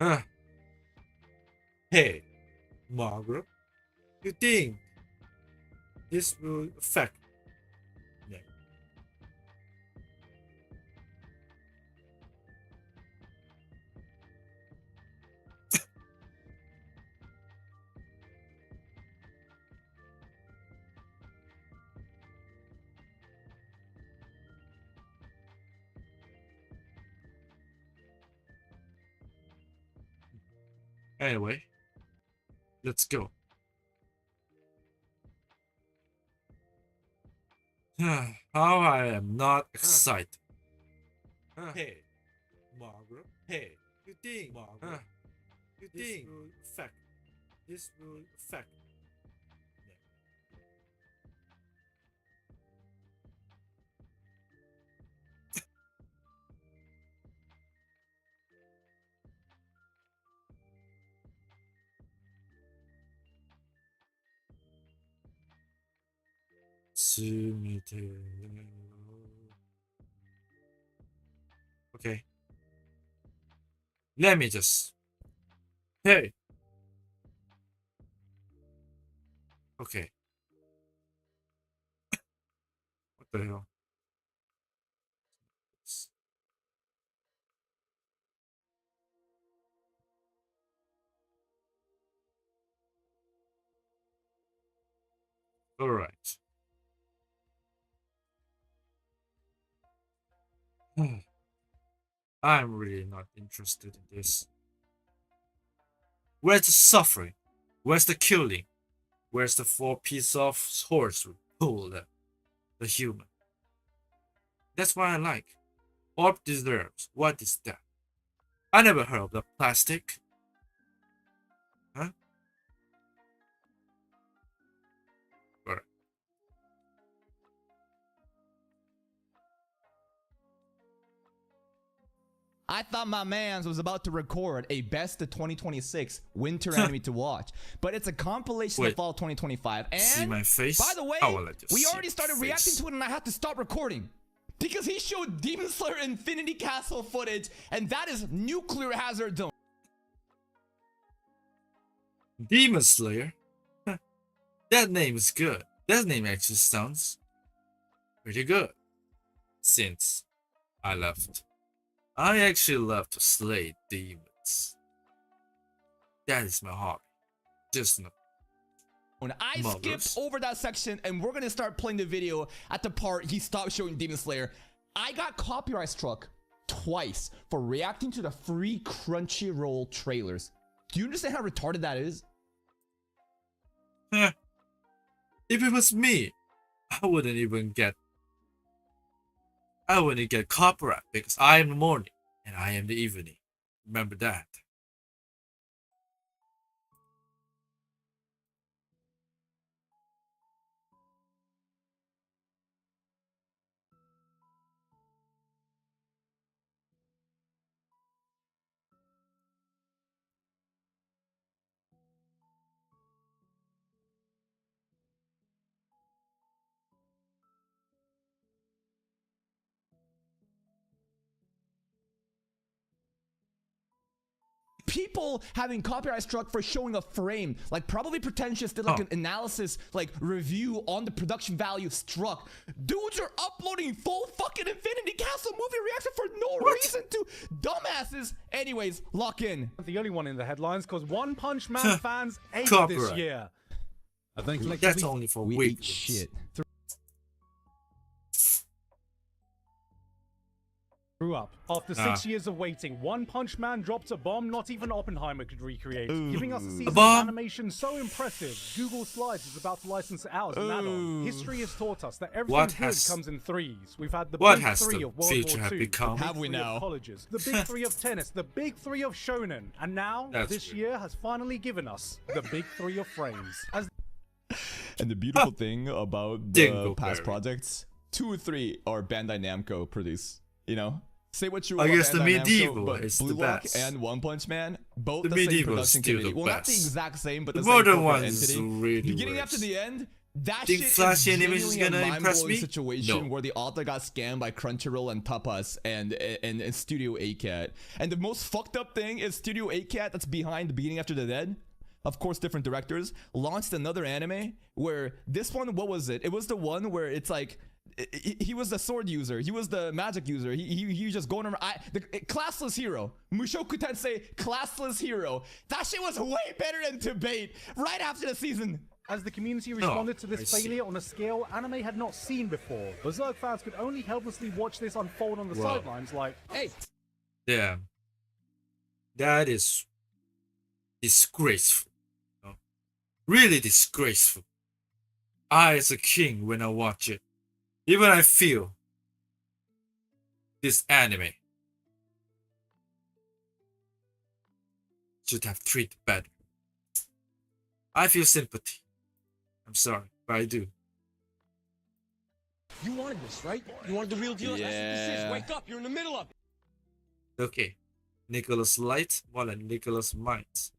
Huh. Hey, Margaret, you think this will affect me? Anyway, let's go. How I am not excited. Hey, Margaret. Hey, you think, Margaret? You think this will affect me? Okay. Let me just. Hey. Okay. What the hell? All right. I'm really not interested in this. Where's the suffering? Where's the killing? Where's the 4-piece of horse pull the human? That's what I like. Orb deserves. What is that? I never heard of the plastic. Huh? Alright. I thought my mans was about to record a best of 2026 winter anime to watch, but it's a compilation of fall 2025. And see my face? by the way, Oh, we already started reacting to it, and I had to stop recording because he showed Demon Slayer Infinity Castle footage, and that is nuclear hazard zone. Demon Slayer? That name is good. That name actually sounds pretty good. Since I left. I actually love to slay demons. That is my hobby. Just no. When I skipped over that section, and we're gonna start playing the video at the part he stopped showing Demon Slayer. I got copyright struck twice for reacting to the free Crunchyroll trailers. Do you understand how retarded that is? If it was me, I wouldn't get copyright because I am the morning and I am the evening. Remember that. People having copyright struck for showing a frame, like probably pretentious, did like an analysis, like review on the production value struck. Dudes are uploading full fucking Infinity Castle movie reaction for no reason to dumbasses. Anyways, lock in. The only one in the headlines because One Punch Man fans ate this year. I think That's only for we weak eat shit. Grew up. After 6 years of waiting, One Punch Man dropped a bomb not even Oppenheimer could recreate, giving us a season of animation so impressive, Google Slides is about to license it out as an add-on. History has taught us that everything good comes in threes. We've had the big three of World War II, have we now? colleges, the big three of tennis, the big three of shonen, and now this year has finally given us the big three of frames. And the beautiful thing about the past projects, 2 or 3 are Bandai Namco produced. You know, say what you want. I guess the Bandai medieval Namco, is Blue the Lock best. and One Punch Man, both The the same medieval is production still committee. the Well, not the best. exact same, but The the same modern corporate one is entity. really Beginning worse. after the end, That Think shit flashy is animation is genuinely a gonna impress mind-blowing me? situation No. where the author got scammed by Crunchyroll and Tapas and Studio A-Cat. And the most fucked up thing is Studio A-Cat, that's behind Beating After the Dead, of course different directors, launched another anime where this one, what was it? It was the one where it's like he was the sword user, he was the magic user, he was just going around the classless hero, Mushoku Tensei classless hero. That shit was way better than Debate right after the season. As the community responded to I this see. failure on a scale anime had not seen before, Berserk fans could only helplessly watch this unfold on the Wow. sidelines like, Hey, Damn. That is disgraceful. You know? Really disgraceful. I, as a king, when I watch it, even I feel this anime should have treated better. I feel sympathy. I'm sorry, but I do. You wanted this, right? You wanted the real deal? That's what this is. Wake up, you're in the middle of it. Okay. Nicholas Light, more than Nicholas Might.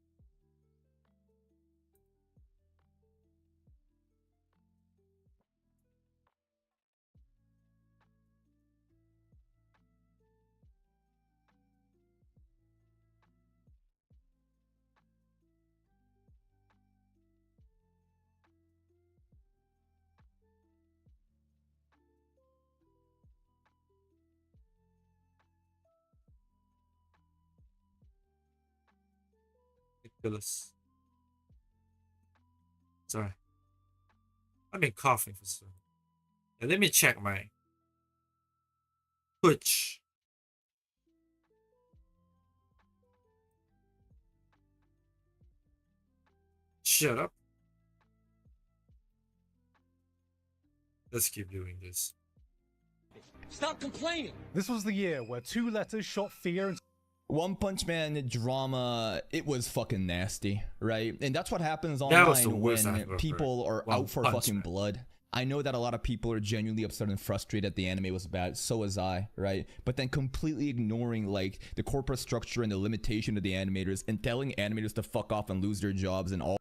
Nicholas. Sorry. I've been coughing for so long. Now let me check my Twitch. Shut up. Let's keep doing this. Stop complaining. this was the year where 2 letters shot fear into One Punch Man drama, it was fucking nasty, right? And that's what happens That was the online worst I've when ever people heard. are One out for Punch fucking Man. blood. I know that a lot of people are genuinely upset and frustrated the anime was bad. So was I, right? But then completely ignoring like the corporate structure and the limitation of the animators and telling animators to fuck off and lose their jobs and all.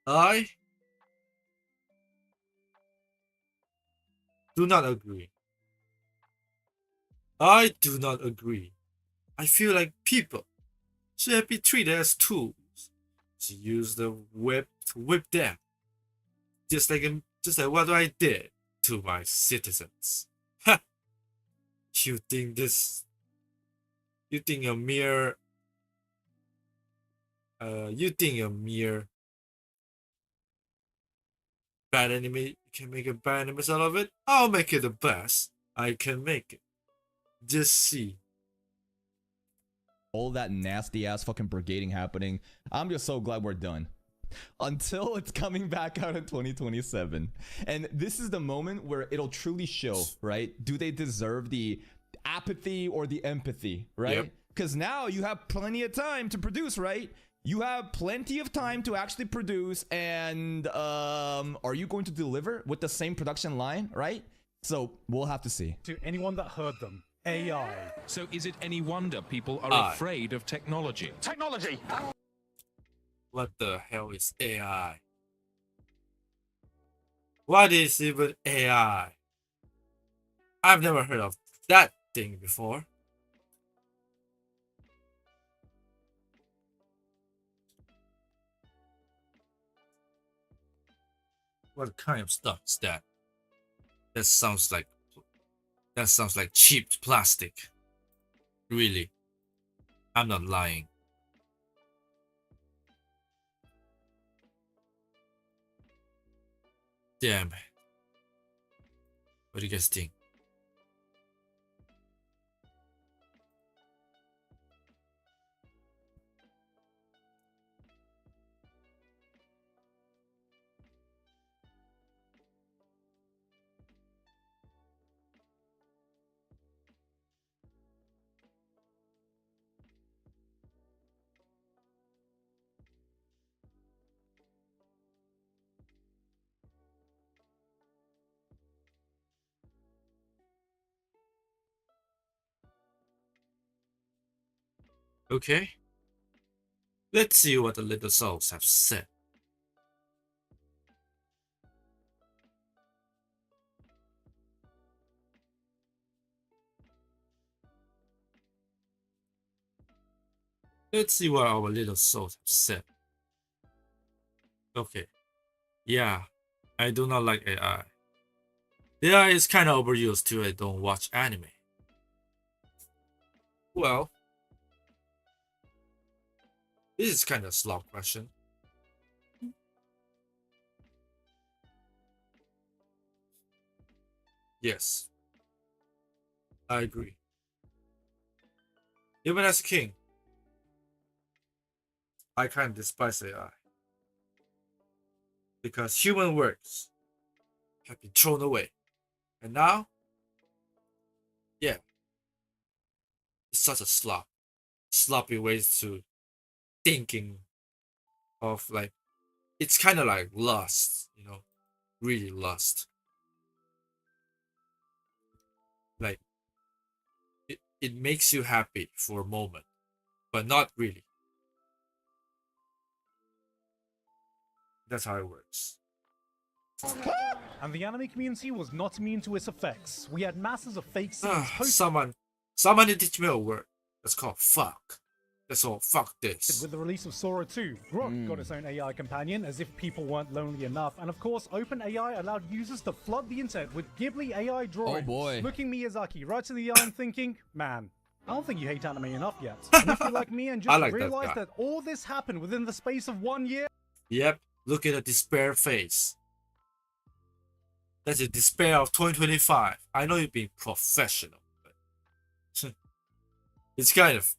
I do not agree. I do not agree. I feel like people should be treated as tools to use the whip to whip them, just like what I did to my citizens. Ha! You think this? You think a mere? You think a mere bad anime can make a bad anime out of it? I'll make it the best I can make it. Just see. All that nasty ass fucking brigading happening. I'm just so glad we're done. Until it's coming back out in 2027. And this is the moment where it'll truly show, right? Do they deserve the apathy or the empathy, right? Because now you have plenty of time to produce, right? You have plenty of time to actually produce, and are you going to deliver with the same production line, right? So we'll have to see. anyone that heard them. AI. So is it any wonder people are I. afraid of technology? Technology! What the hell is AI? What is even AI? I've never heard of that thing before. What kind of stuff is that? That sounds like cheap plastic. Really. I'm not lying. Damn. What do you guys think? Okay. Let's see what the little souls have said. Let's see what our little souls have said. Okay. Yeah, I do not like AI. The AI is kind of overused too. I don't watch anime. Well, this is kind of a slop question. Yes, I agree. Even as a king, I kind of despise AI. Because human works have been thrown away. And now, yeah, it's such a sloppy ways to thinking of like, it's kind of like lust, you know, really lust. Like, it makes you happy for a moment, but not really. That's how it works. And the anime community was not immune to its effects. We had masses of fake scenes Someone need to teach me a word. That's called fuck. That's all. Fuck this. with the release of Sora 2. Garnt got its own AI companion, as if people weren't lonely enough. And of course, OpenAI allowed users to flood the internet with Ghibli AI drawings. Oh boy. Looking Miyazaki right to the eye and thinking, man, I don't think you hate anime enough yet. And if you're like me and just like that realized guy. that all this happened within the space of 1 year, Yep. Look at the despair face. That's the despair of 2025. I know you're being professional, but it's kind of.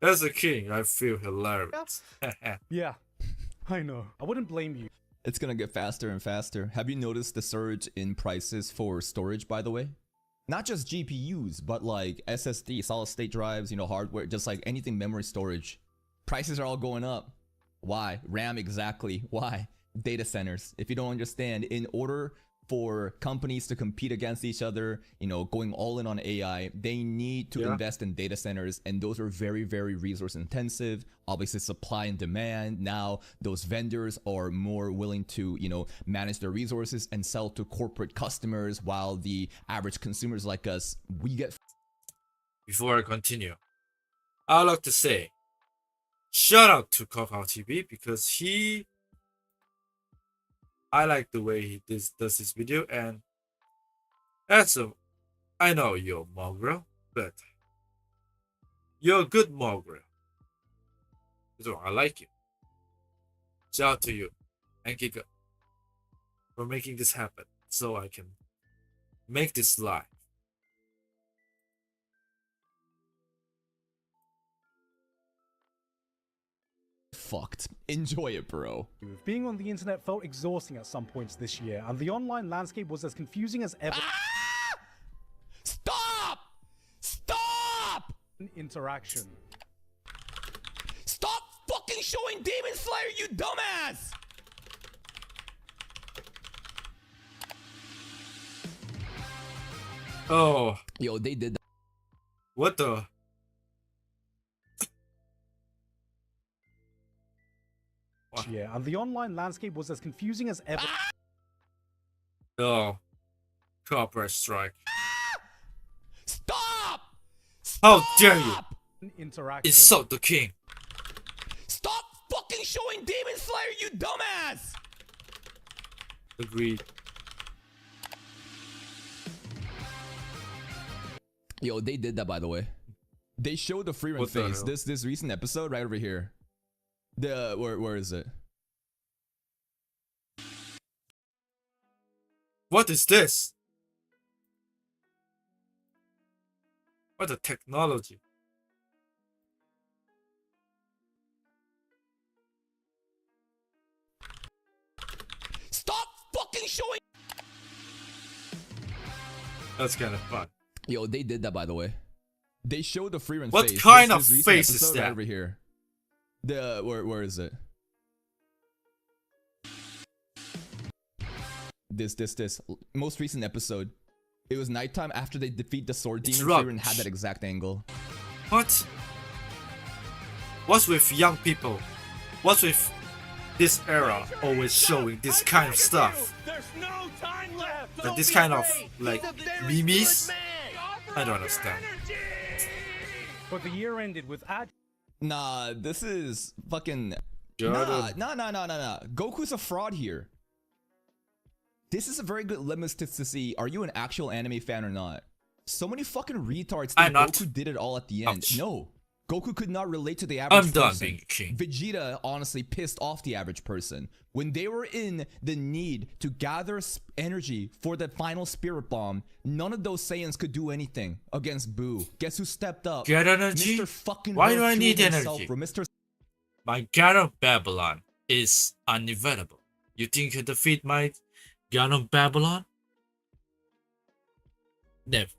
As a king, I feel hilarious. yeah, I know. I wouldn't blame you. It's gonna get faster and faster. Have you noticed the surge in prices for storage, by the way? Not just GPUs, but like SSD, solid state drives, you know, hardware, just like anything memory storage. Prices are all going up. Why? RAM, exactly. Why? Data centers. If you don't understand, in order for companies to compete against each other, you know, going all in on AI, they need to invest in data centers, and those are very, very resource intensive. Obviously, supply and demand. Now, those vendors are more willing to, you know, manage their resources and sell to corporate customers, while the average consumers like us, we get. Before I continue, I'd like to say, shout out to Kakao TV because I like the way he does this video, and I know you're a mongrel, but you're a good mongrel. So I like you. Shout out to you and GIGGUK for making this happen so I can make this live. Fucked. Enjoy it, bro. Being on the internet felt exhausting at some points this year, and the online landscape was as confusing as ever. Stop! Stop! Interaction. Stop fucking showing Demon Slayer, you dumbass! Oh, Yo, they did that. what the? Yeah, and the online landscape was as confusing as ever. Oh, copyright strike. Stop! How dare you Interaction. insult the king? Stop fucking showing Demon Slayer, you dumbass! Agreed. Yo, they did that, by the way. They showed the free run What the face. hell? This recent episode right over here. The where is it? What is this? What a technology. Stop fucking showing. That's kind of fun. Yo, they did that, by the way. They showed the free run What face. kind of This recent face is episode that? right over here? The where is it? This most recent episode. It was nighttime after they defeat the sword It's demon. Free run rubbish. had that exact angle. What? What's with young people? What's with this era always showing this kind of stuff? There's no time left. Like this kind of like memes? I don't understand. But the year ended with Nah, this is fucking. Jordan. Nah. Goku's a fraud here. This is a very good litmus test to see, are you an actual anime fan or not? So many fucking retards think I'm not. Goku did it all at the end. Ouch. No. Goku could not relate to the average person. I'm done being a king. Vegeta honestly pissed off the average person. When they were in the need to gather energy for the final spirit bomb, none of those Saiyans could do anything against Boo. Guess who stepped up? Get energy? Mr. Fucking Why do I Virtual need himself, energy? bro. Mr. My God of Babylon is unavailable. You think you can defeat my God of Babylon? Never.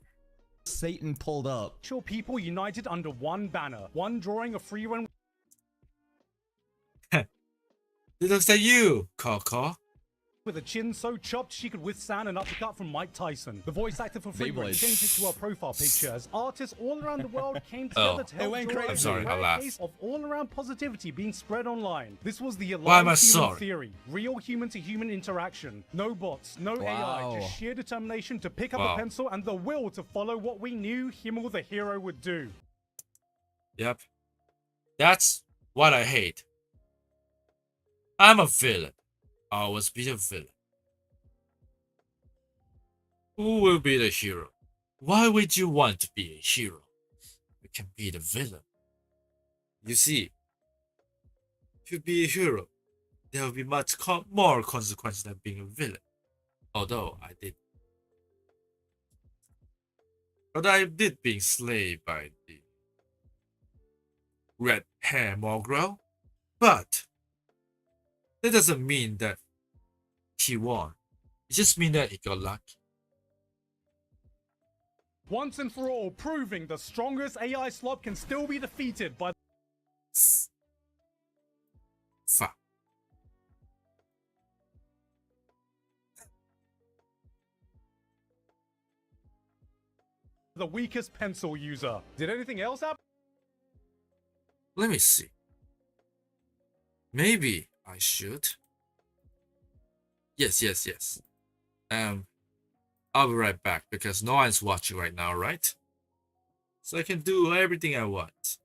Satan pulled up. actual people united under one banner, one drawing a free run It looks like you, Coco. with a chin so chopped she could withstand an uppercut from Mike Tyson. The voice actor for Free Run Beyblade. changed it to her profile picture as artists all around the world came Oh. together to It help went draw crazy. a I'm sorry, I rare laughed. case of all-around positivity being spread online. This was the Why am I alive human sorry? theory, real human-to-human interaction. No bots, no AI, Wow. just sheer determination to pick up Wow. a pencil and the will to follow what we knew Himmel the hero would do. Yep. That's what I hate. I'm a villain. I always be a villain. Who will be the hero? Why would you want to be a hero? You can be the villain. You see, to be a hero, there will be much more consequences than being a villain. Although I did being slayed by the red hair mongrel, but that doesn't mean that he won. It just means that he got lucky. Once and for all, proving the strongest AI slob can still be defeated by Fuck. the weakest pencil user. Did anything else happen? Let me see. Maybe I should. Yes. I'll be right back because no one's watching right now, right? So I can do everything I want.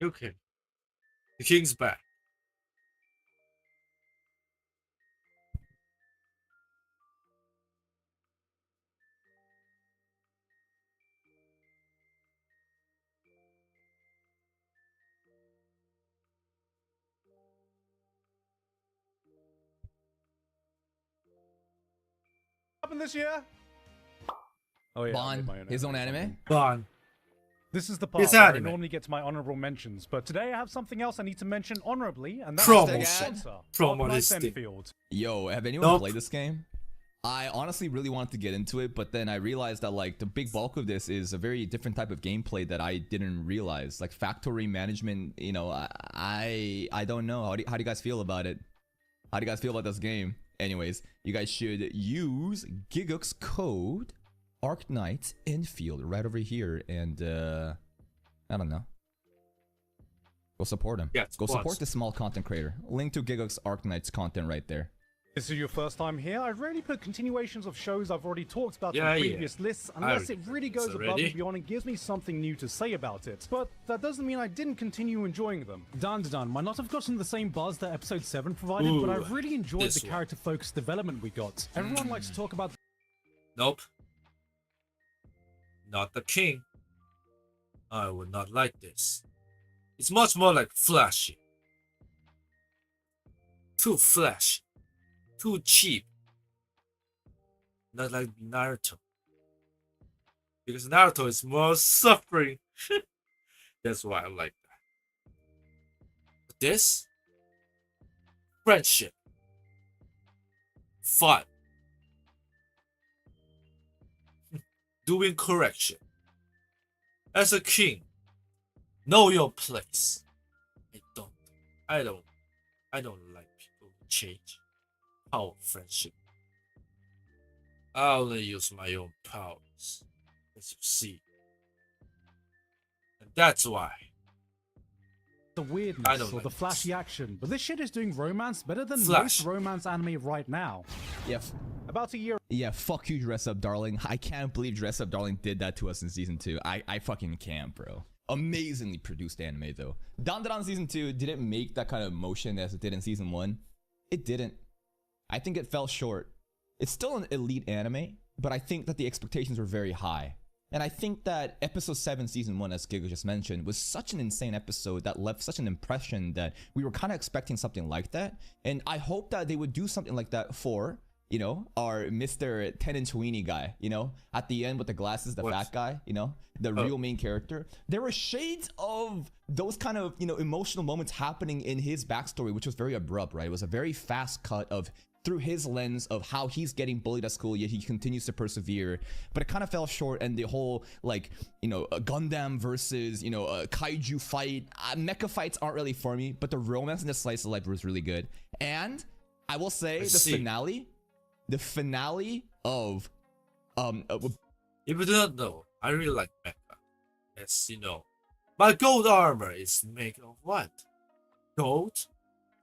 Okay. The king's back. Happened this year? Oh yeah, I made Bon, my own his own anime. anime? Bon. This is the part It's where I anime. normally get to my honorable mentions, but today I have something else I need to mention honorably, and that's Promo the shit. sponsor, Promo Dark Knight this thing. Enfield. Yo, have anyone Nope. played this game? I honestly really wanted to get into it, but then I realized that like the big bulk of this is a very different type of gameplay that I didn't realize. Like factory management, you know, I don't know. How do you guys feel about it? How do you guys feel about this game? Anyways, you guys should use GIGGUK'S code Dark Enfield right over here, and I don't know. Go support him. Yeah, Go sponsor. support the small content creator. Link to GIGGUK'S Arknight's content right there. This is your first time here. I rarely put continuations of shows I've already talked about Yeah, in yeah. previous lists unless it really goes above already. and beyond and gives me something new to say about it. But that doesn't mean I didn't continue enjoying them. Done. Might not have gotten the same buzz that episode 7 provided, but I Ooh, really enjoyed this the one. character-focused development we got. Everyone likes to talk about Nope. Not the king. I would not like this. It's much more like flashy. Too flashy. Too cheap. Not like Naruto. Because Naruto is more suffering. That's why I like that. But this? Friendship. Fun. Doing correction. As a king, know your place. I don't like people who change. Power friendship. I only use my own powers, as you see. And that's why. the I weirdness don't or like the flashy action, but this shit is doing romance better than Flash. most romance anime right now. About a year Yeah, fuck you, Dress Up Darling. I can't believe Dress Up Darling did that to us in season 2. I fucking can't, bro. Amazingly produced anime, though. Dandadan season 2 didn't make that kind of motion as it did in season 1. It didn't. I think it fell short. It's still an elite anime, but I think that the expectations were very high. And I think that episode 7 season 1, as Giga just mentioned, was such an insane episode that left such an impression that we were kind of expecting something like that. And I hope that they would do something like that for, you know, our Mr. 10-inch weenie guy, you know, at the end with the glasses, the What? fat guy, you know, the real main character. There were shades of those kind of, you know, emotional moments happening in his backstory, which was very abrupt, right? It was a very fast cut of through his lens of how he's getting bullied at school, yet he continues to persevere. But it kind of fell short, and the whole, like, you know, a Gundam versus, you know, a kaiju fight, mecha fights aren't really for me, but the romance in the slice of life was really good. And I will say the finale of If you do not know, I really like mecha. As you know, my gold armor is made of what? Gold?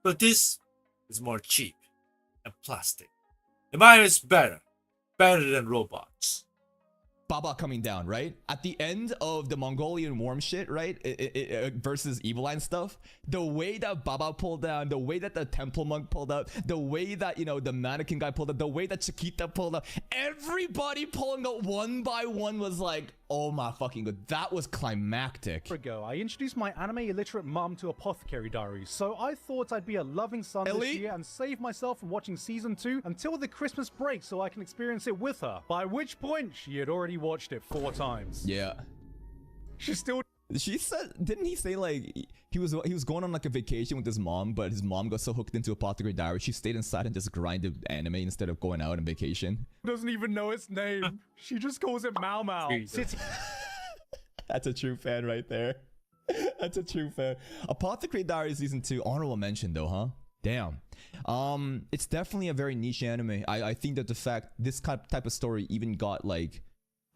But this is more cheap and plastic. And mine is better than robots. Baba coming down, right? At the end of the Mongolian worm shit, right? Versus Evil Line stuff. The way that Baba pulled down, the way that the Temple Monk pulled up, the way that, you know, the mannequin guy pulled up, the way that Chiquita pulled up, everybody pulling up one by one was like, oh my fucking god. That was climactic. ago, I introduced my anime illiterate mum to Apothecary Diaries, so I thought I'd be a loving son this Ellie? year and save myself from watching season 2 until the Christmas break so I can experience it with her. By which point, she had already watched it 4 times. Yeah. She still She said, didn't he say like he was going on like a vacation with his mom, but his mom got so hooked into Apothecary Diaries, she stayed inside and just grinded anime instead of going out on vacation. doesn't even know its name. She just calls it Mau Mau. Jesus. That's a true fan right there. That's a true fan. Apothecary Diaries season 2, honorable mention though, huh? Damn. It's definitely a very niche anime. I think that the fact this type of story even got like,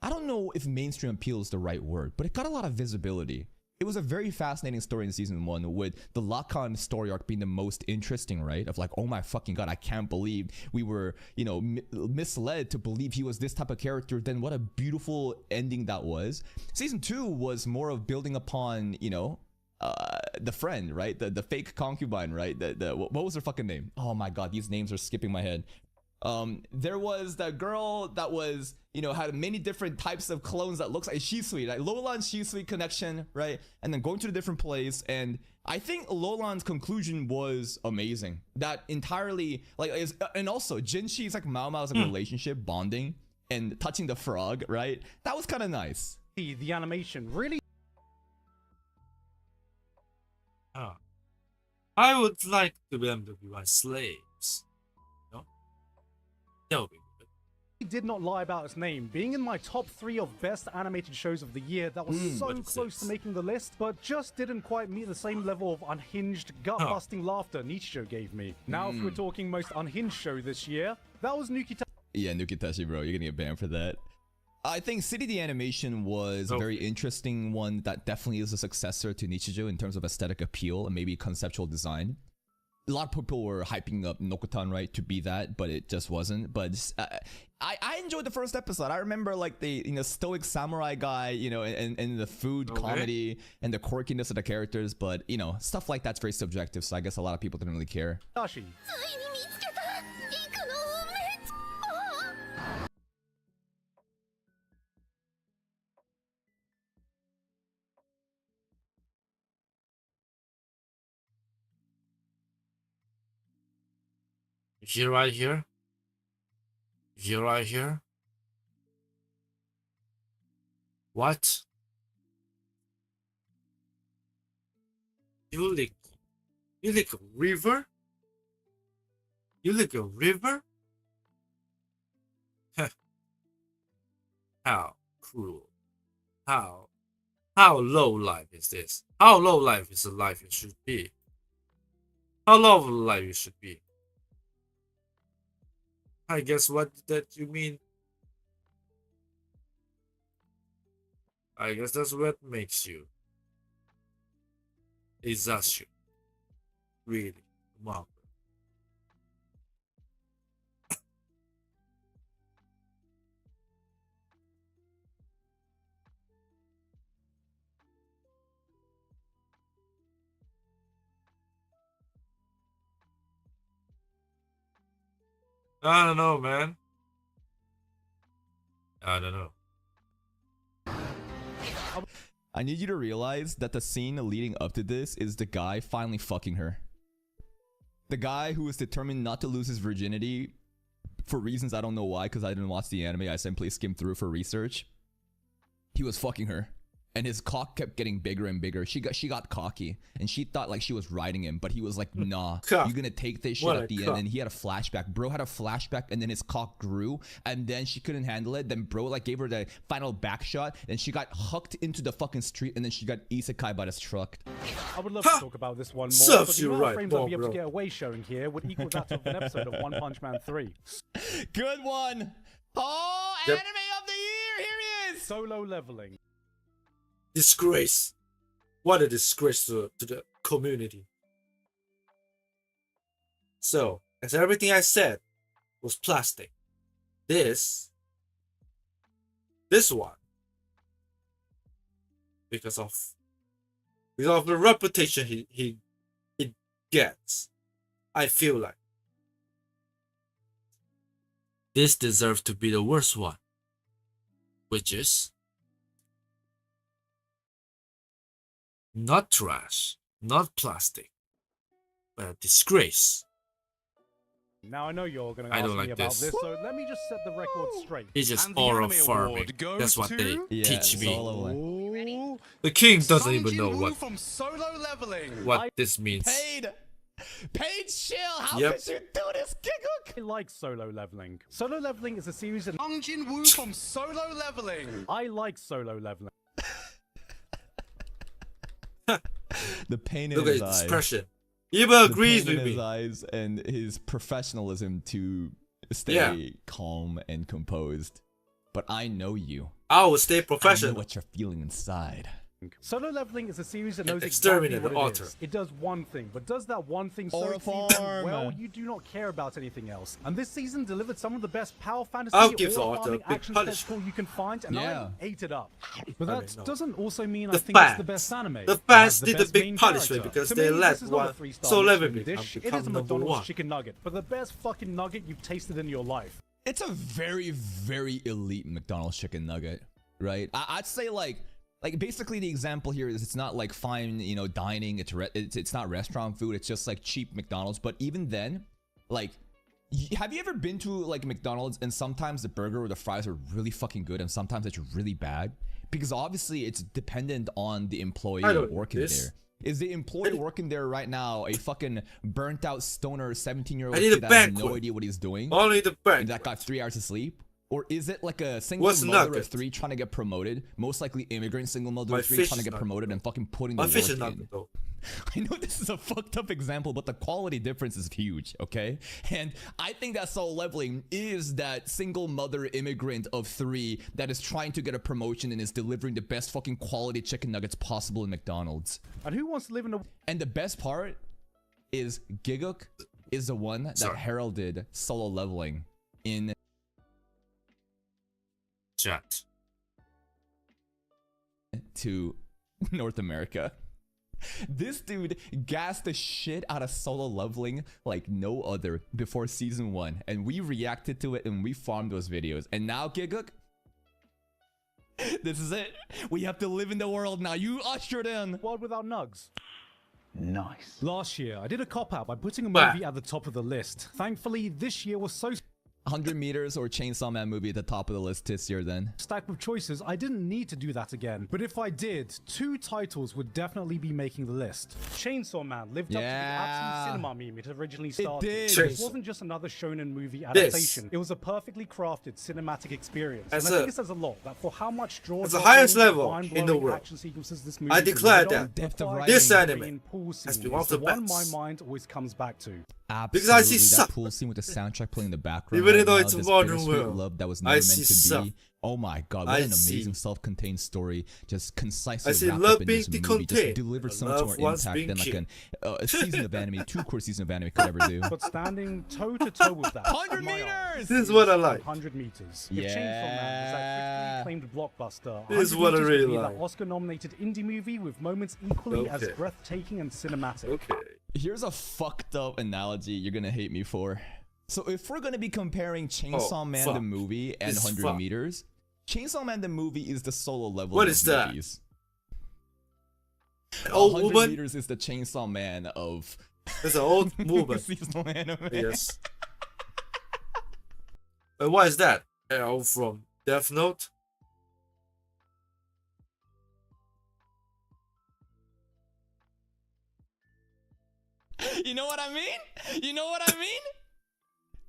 I don't know if mainstream appeal is the right word, but it got a lot of visibility. It was a very fascinating story in season 1, with the Lacan story arc being the most interesting, right? Of like, oh my fucking god, I can't believe we were, you know, misled to believe he was this type of character. Then what a beautiful ending that was. Season 2 was more of building upon, you know, the friend, right? The fake concubine, right? What was her fucking name? Oh my god, these names are skipping my head. There was the girl that was, you know, had many different types of clones that looks like Shisui, like Lola and Shisui connection, right? And then going to a different place. And I think Lolan's conclusion was amazing. That entirely, like, and also Jinshi's like Mao Mao's like relationship bonding and touching the frog, right? That was kind of nice. The animation really. Oh. I would like to be them to be my slaves. No? That would be good. Did not lie about its name, being in my top 3 of best animated shows of the year. That was so close to making the list, but just didn't quite meet the same level of unhinged, gut-busting laughter Nichijou gave me. Now, if we're talking most unhinged show this year, that was Nukitashi. Yeah, Nukitashi, bro, you're gonna get banned for that. I think City the Animation was a very interesting one that definitely is a successor to Nichijou in terms of aesthetic appeal and maybe conceptual design. A lot of people were hyping up Nokutan, right, to be that, but it just wasn't. But I enjoyed the first episode. I remember like the stoic samurai guy, and the food comedy and the quirkiness of the characters. But stuff like that's very subjective. So I guess a lot of people didn't really care. Here, right here. Here, right here. What? You lick a river? You lick a river? How cruel. How low life is this? How low life is the life it should be? How low life it should be? I guess what that you mean. I guess that's what makes you exhaustion. Really, mom. I don't know, man. I don't know. I need you to realize that the scene leading up to this is the guy finally fucking her. The guy who is determined not to lose his virginity for reasons I don't know why, because I didn't watch the anime. I simply skimmed through for research. He was fucking her. And his cock kept getting bigger and bigger. She got cocky, and she thought like she was riding him, but he was like, "Nah, you're gonna take this shit at the end." And he had a flashback. Bro had a flashback, and then his cock grew, and then she couldn't handle it. Then bro like gave her the final back shot, and she got hucked into the fucking street, and then she got isekai by this truck. I would love to talk about this one more, but the amount of frames I'll be able to get away showing here would equal that of an episode of One Punch Man 3. Good one. Oh, anime of the year. Here he is. Solo leveling. Disgrace. What a disgrace to the community. So, as everything I said was plastic, this one, because of the reputation he gets, I feel like this deserves to be the worst one, which is not trash, not plastic, but a disgrace. Now I know you're going to ask me about this, so let me just set the record straight. It's just aura farming. That's what they teach me. The king doesn't even know what this means. Paid chill. How could you do this, Gigguk? I like solo leveling. Solo leveling is a series of Sung Jin Woo from Solo Leveling. I like solo leveling. The pain in Look his at eyes. his expression. Eva agrees with me. His eyes and his professionalism to stay calm and composed. But I know you. I will stay I professional. know what you're feeling inside. Solo Leveling is a series that knows Exterminate exactly the what it author. is. It does one thing, but does that one thing so Or a exceedingly well, farm. you do not care about anything else. And this season delivered some of the best power fantasy I'll give the or author a farming big action punishment. spectacle you can find, and Yeah. I ate it up. But that mean, no. doesn't also mean The I think it's the fans. best anime. The It fans has the did the best big main punishment character. because To they me, let this is not a one 3-star Solo Michelin Leveling dish. It become is a number McDonald's one. chicken nugget, but the best fucking nugget you've tasted in your life. It's a very, very elite McDonald's chicken nugget, right? I'd say like basically the example here is it's not like fine, you know, dining. It's not restaurant food. It's just like cheap McDonald's. But even then, like, have you ever been to like McDonald's and sometimes the burger or the fries are really fucking good and sometimes it's really bad? Because obviously it's dependent on the employee I don't know working this. there. Is the employee working there right now a fucking burnt out stoner 17-year-old I need a kid that has no banquet. idea what he's doing? Only the bank. And that got 3 hours of sleep? Or is it like a single What's mother nugget? of 3 trying to get promoted? Most likely immigrant single mother My of 3 fish trying to is get nugget, promoted though. and fucking putting the My fish is work not in. though. I know this is a fucked up example, but the quality difference is huge, okay? And I think that Solo Leveling is that single mother immigrant of 3 that is trying to get a promotion and is delivering the best fucking quality chicken nuggets possible in McDonald's. And who wants to live in a And the best part is GIGGUK is the one that Sorry. heralded Solo Leveling in Chat. to North America. This dude gassed the shit out of Solo Leveling like no other before season 1, and we reacted to it and we farmed those videos. And now GIGGUK, this is it. We have to live in the world now. You ushered in. world without nugs. Nice. Last year, I did a cop-out by putting a Bah. movie at the top of the list. Thankfully, this year was so 100 meters or Chainsaw Man movie at the top of the list this year then. stacked with choices, I didn't need to do that again. But if I did, 2 titles would definitely be making the list. Chainsaw Man lived up to the Yeah. absolute cinema meme it originally started. did. This wasn't just another shonen movie adaptation. It was a perfectly crafted cinematic experience. As and I a- think it says a lot that for how much draw as the highest level in the world, action sequences this movie I declare delivered on, that Depth of required writing. this the anime main pool has scene been one is of the one my best. mind always comes back to. Absolutely. Because I see that some- pool scene with the soundtrack playing in the background. Even right though now, it's a this modern bittersweet world, love that was I never meant see to some. be. Oh my god, what I an amazing see. self-contained story. Just concisely I see wrapped love up in being this movie. Just contained. delivered so Love much more once impact being than like king. a season of anime, 2-core season of anime could ever do. But standing toe to toe with that, 100 in my eyes, meters! This is what I like. 100 meters. If Chainsaw Man was that critically acclaimed blockbuster, This is 100 what I meters really would be like. that Oscar-nominated indie movie with moments equally as Okay. breathtaking and cinematic. Okay. Here's a fucked up analogy you're gonna hate me for. So if we're gonna be comparing Chainsaw Man the fuck. movie and This 100 fuck. meters, Chainsaw Man the movie is the Solo Leveling What of is that? movies. An old 100 woman. meters is the Chainsaw Man of There's an old woman. seasonal anime. Yes. What is that? Oh, from Death Note? You know what I mean? You know what I mean?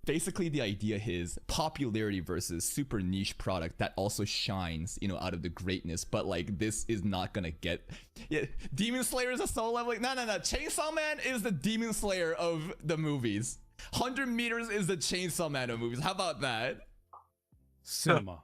Basically, the idea is popularity versus super niche product that also shines, you know, out of the greatness. But like, this is not gonna get. Yeah, Demon Slayer is a Solo Leveling. No. Chainsaw Man is the Demon Slayer of the movies. 100 meters is the Chainsaw Man of movies. How about that? Cinema.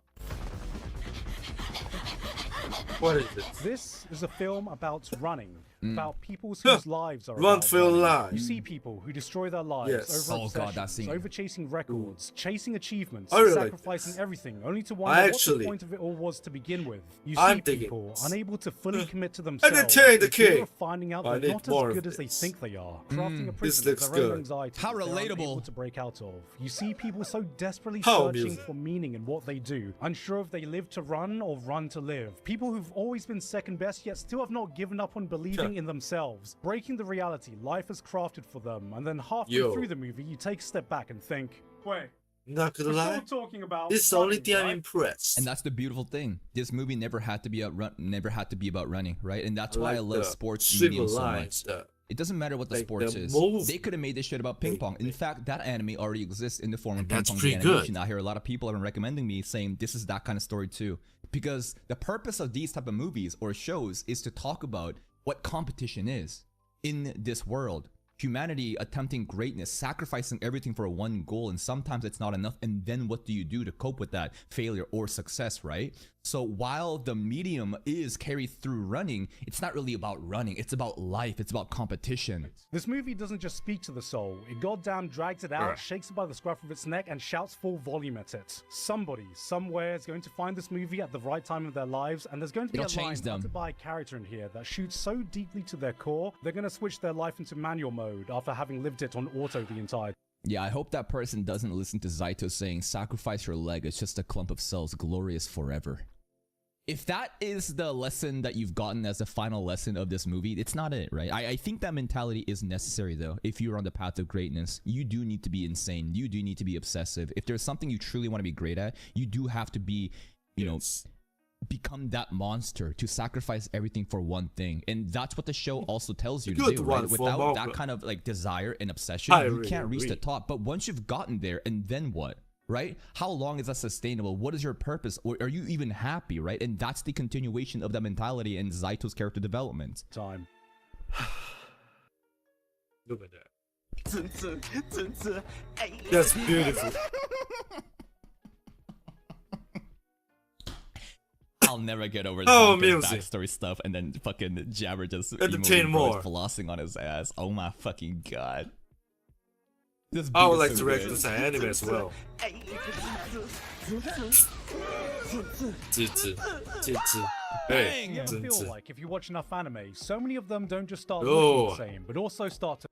What is it? This is a film about running, about people whose lives are Run about for your running. life. You see people who destroy their lives Yes. over Oh God, that obsessions, scene. over chasing records, chasing achievements, I really like sacrificing everything, only to I wonder what the actually- point of it all was to begin with. You I'm see digging people this. unable to fully commit to then themselves, take the in fear king. of finding out I they're need not more as of good as they this. think they are, crafting a This prison looks of their own good. anxieties How they're relatable. unable to break out of. You see people so desperately How searching amusing. for meaning in what they do, unsure if they live to run or run to live. People who've always been second best yet still have not given up on believing in themselves, breaking the reality life has crafted for them, and then halfway Yo. through the movie you take a step back and think, wait, Not gonna we're lie. still talking about This is the only running, thing I'm right? impressed. And that's the beautiful thing. This movie never had to be about running, right? And that's why I like love the sports medium so lines, much. It doesn't matter what the like sports the is. move- They could have made this shit about ping pong. In fact, that anime already exists in the form of ping that's pong pretty the good. animation. I hear a lot of people have been recommending me saying this is that kind of story too. Because the purpose of these type of movies or shows is to talk about what competition is in this world. humanity attempting greatness, sacrificing everything for one goal, and sometimes it's not enough. And then what do you do to cope with that failure or success, right? So while the medium is carried through running, it's not really about running. It's about life. It's about competition. This movie doesn't just speak to the soul. It goddamn drags it out, shakes it by the scruff of its neck, and shouts full volume at it. Somebody, somewhere is going to find this movie at the right time of their lives, and there's going to be It'll a line change them. uttered by a character in here that shoots so deeply to their core, they're going to switch their life into manual mode after having lived it on auto the entire. Yeah, I hope that person doesn't listen to Zaito saying, sacrifice your leg, it's just a clump of cells, glorious forever. If that is the lesson that you've gotten as the final lesson of this movie, it's not it, right? I think that mentality is necessary, though. If you're on the path of greatness, you do need to be insane. You do need to be obsessive. If there's something you truly want to be great at, you do have to be, you know, become that monster to sacrifice everything for one thing. And that's what the show also tells you to do, right? Without that kind of like desire and obsession, you can't reach the top. But once you've gotten there, and then what? Right? How long is that sustainable? What is your purpose? Or are you even happy, right? And that's the continuation of that mentality in Zaito's character development. Time. Look at that. That's beautiful. I'll never get over Oh, Zanko's music. backstory stuff, and then fucking Jabber just Entertain emoting more. bros flossing on his ass. Oh my fucking god. This I beat would is like so to good. react to this anime as well. Hey, Yeah, I feel like if you watch enough anime, so many of them don't just start Oh. looking the same, but also start to.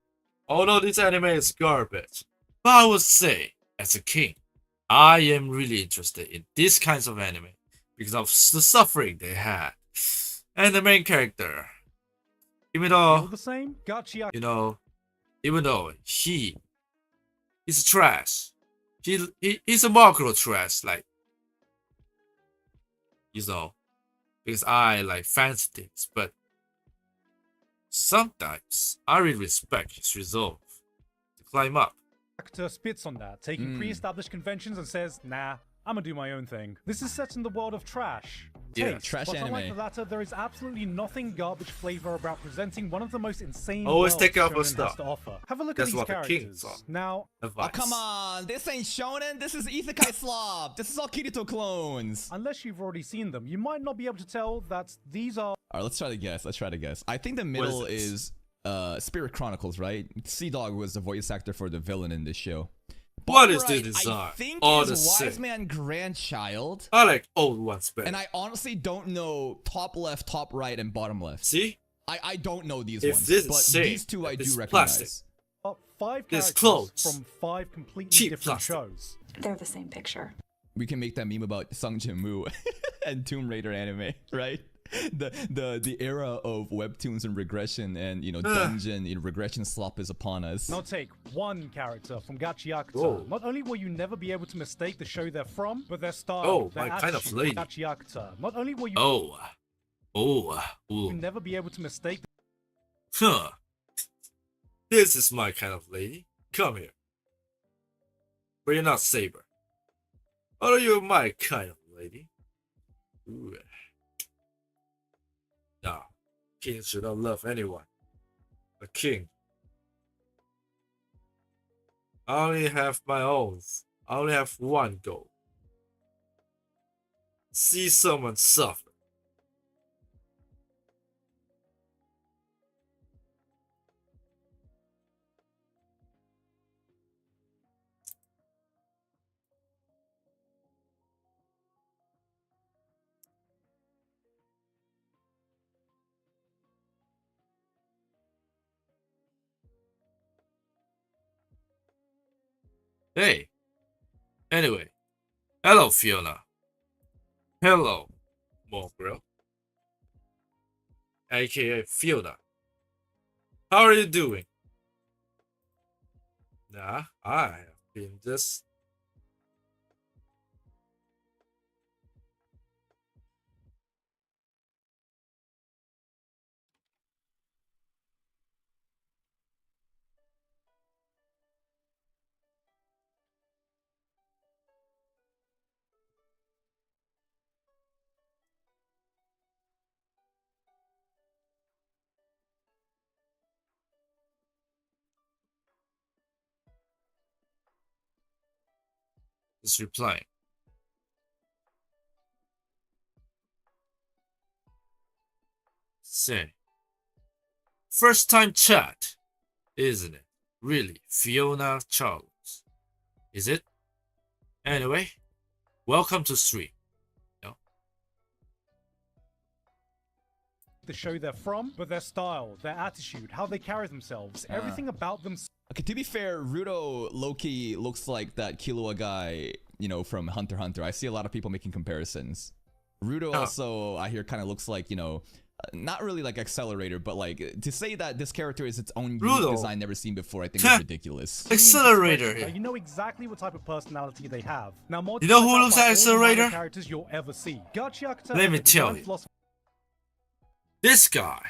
although this anime is garbage, but I would say, as a king, I am really interested in these kinds of anime because of the suffering they had. And the main character, even Feel though, the same? Gotcha. you know, even though he is trash, he's a macro trash, like, you know, because I like fancy things, but sometimes I really respect his resolve to climb up. Actor spits on that, taking pre-established conventions and says, nah, I'm gonna do my own thing. This is set in the world of trash. Yeah, Taste, trash but unlike anime. the latter, there is absolutely nothing garbage flavor about presenting one of the most insane Always worlds take out shonen our has stuff. to offer. Have a look That's at these what the king characters. saw. Now, Advice. Oh, come on. This ain't shonen. This is Isekai Slob. This is all Kirito clones. unless you've already seen them, you might not be able to tell that these are All right, let's try to guess. I think the middle is is Spirit Chronicles, right? Sea Dog was the voice actor for the villain in this show. What is the Bottom right, design? I think All is the Wise same. Man Grandchild. I like old ones better. And I honestly don't know top left, top right, and bottom left. See? I don't know these If ones, this is but same, these two I this do is recognize. plastic. 5 There's characters clothes. from 5 completely Cheap different plastic. shows. They're the same picture. We can make that meme about Sung Jin Woo and Tomb Raider anime, right? The era of webtoons and regression and dungeon regression slop is upon us. Now take one character from Whoa. GIGGUK'S. Not only will you never be able to mistake the show they're from, but their style, Oh, their my kind of attitude, lady. GIGGUK'S. Not only will you Ooh. never be able to mistake Huh. This is my kind of lady. Come here. But you're not Saber. Or you're my kind of lady. Ooh. Nah. King should not love anyone. A king. I only have my own. I only have one goal. See someone suffer. Hey. Anyway. Hello, Fiona. Hello, Mongrel. AKA Fiona. How are you doing? Nah, I have been just... is replying. Say, first time chat, isn't it? Really, Fiona Charles. Is it? Anyway, welcome to stream. No? The show they're from, but their style, their attitude, how they carry themselves, everything about them. Okay, to be fair, Rudo Loki looks like that Killua guy, you know, from Hunter x Hunter. I see a lot of people making comparisons. Rudo also, I hear, kind of looks like, you know, not really like Accelerator, but like to say that this character is its own unique design never seen before, I think is ridiculous. Accelerator. You know exactly what type of personality they have. Now, you know who looks like Accelerator? Characters you'll ever see. Let me tell you. This guy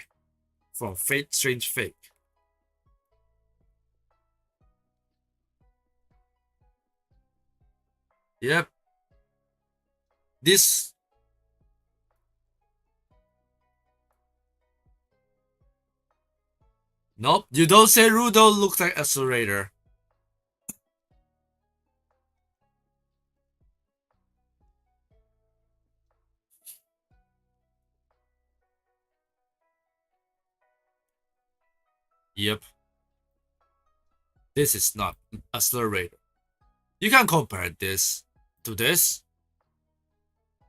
from Fate Strange Fate. Yep. This. Nope, you don't say Rudo looks like Accelerator. Yep. This is not Accelerator. You can compare this to this.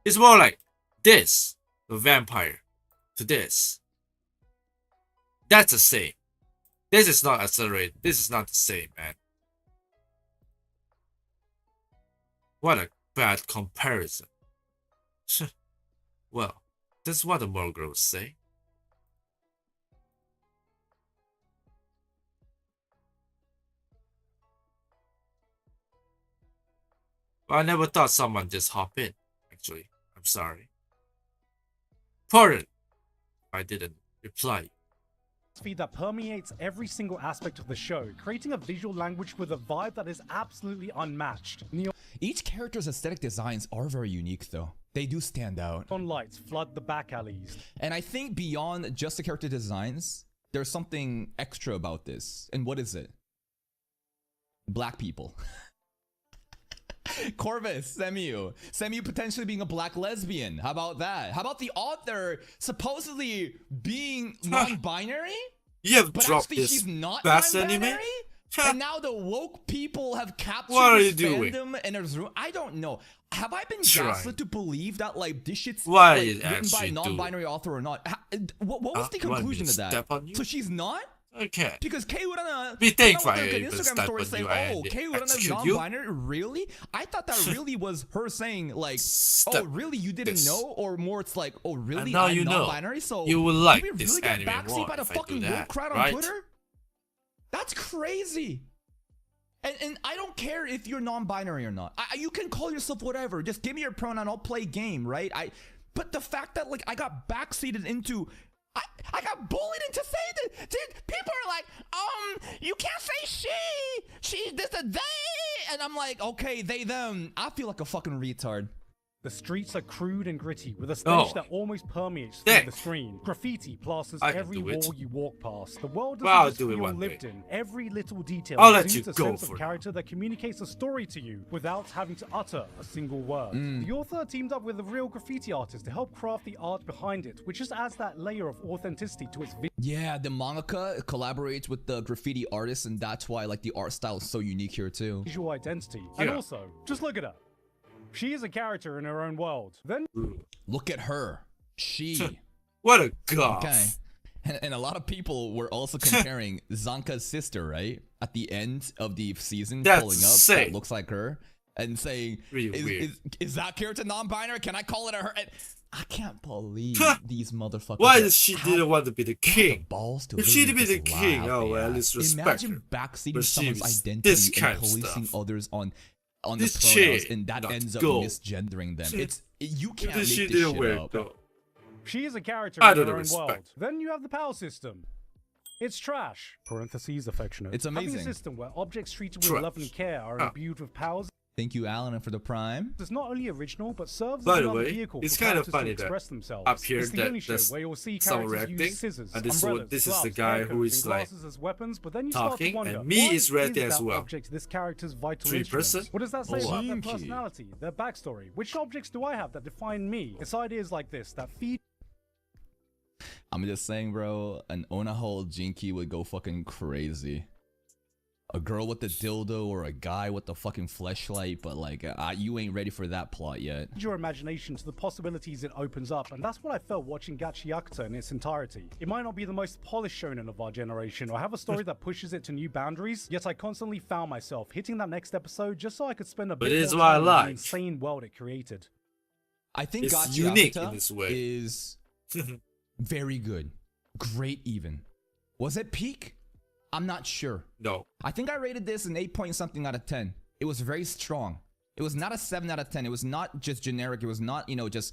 It's more like this, the vampire, to this. That's the same. This is not Accelerator. This is not the same, man. What a bad comparison. Well, that's what the Morgros say. I never thought someone just hop in, actually. I'm sorry. Pardon. I didn't reply. Feed that permeates every single aspect of the show, creating a visual language with a vibe that is absolutely unmatched. Each character's aesthetic designs are very unique though. They do stand out. Neon lights flood the back alleys. And I think beyond just the character designs, there's something extra about this. And what is it? Black people. Corvus, Semu potentially being a black lesbian. How about that? How about the author supposedly being non-binary? You have but dropped actually this she's not best non-binary? anime? And now the woke people have captured What are this you doing? fandom and there's I don't know. Have I been gaslit to believe that like this shit's What are like, you written by a actually non-binary author or not? What was the conclusion to that? Step on you? So she's not? Okay. Because Kei Urana, Be thankful like I an even Instagram step story on saying, you and "Oh, Kei Urana is execute you." non-binary." Really? I thought that really was her saying, like, Step "Oh, really? You didn't this. know?" Or more, it's like, "Oh, really? And now I'm you know. non-binary." So You will like did we this really get anime backseat more by the if I do fucking that, woke crowd right? on Twitter? That's crazy. And I don't care if you're non-binary or not. You can call yourself whatever. Just give me your pronoun. I'll play game, right? But the fact that like I got backseated into. I got bullied into saying that. Dude, people are like, you can't say she, this a they, and I'm like, okay, they, them. I feel like a fucking retard. The streets are crude and gritty, with a stage that almost permeates through the screen. Graffiti plasters every wall you walk past. The world doesn't just feel lived in. Every little detail exudes a sense of character that communicates a story to you without having to utter a single word. The author teamed up with a real graffiti artist to help craft the art behind it, which just adds that layer of authenticity to its video. Yeah, the mangaka collaborates with the graffiti artist, and that's why like the art style is so unique here too. Visual identity. And also, just look at her. She is a character in her own world. Then look at her. She. What a god. Okay. And a lot of people were also comparing Zanka's sister, right? At the end of the season, pulling up that looks like her and saying, is that character non-binary? Can I call it a her? And I can't believe these motherfuckers. Why does she didn't want to be the king? Balls to if she'd be the king, well, at least respect her. Imagine backseating someone's identity this kind and policing of others on this the pronouns, chick and that ends up go. misgendering them. You can't This make she this didn't shit wear up. though. She is a character I in don't her own respect. world. Then you have the power system. It's trash. Parentheses affectionate. It's amazing. Having a system where objects treated with love and care are imbued with powers. Thank you, Alan, for the prime. It's not only original, but serves By as the another way, vehicle it's for kind of characters funny to that express themselves. up here It's the that only show there's where you'll see someone characters reacting, use scissors, and this umbrellas, is the gloves, guy hair who coats, is and like glasses as weapons, but then you start to talking, wonder, and me why is ready that as well. object this character's vital Three instruments? person? What does that say Oh, about their Jinky. personality, their backstory? Which objects do I have that define me? It's ideas like this that feed I'm just saying, bro, an Onahole Jinky would go fucking crazy. A girl with a dildo or a guy with the fucking fleshlight, but like, you ain't ready for that plot yet. your imagination to the possibilities it opens up, and that's what I felt watching GIGGUK'S in its entirety. It might not be the most polished shonen of our generation, or have a story that pushes it to new boundaries, yet I constantly found myself hitting that next episode just so I could spend a bit it is more what I time in the like. insane world it created. I think It's Gachi unique Akata in this way. is very good. Great even. Was it peak? I'm not sure. No. I think I rated this an 8 point something out of 10. It was very strong. It was not a 7 out of 10. It was not just generic. It was not, you know, just...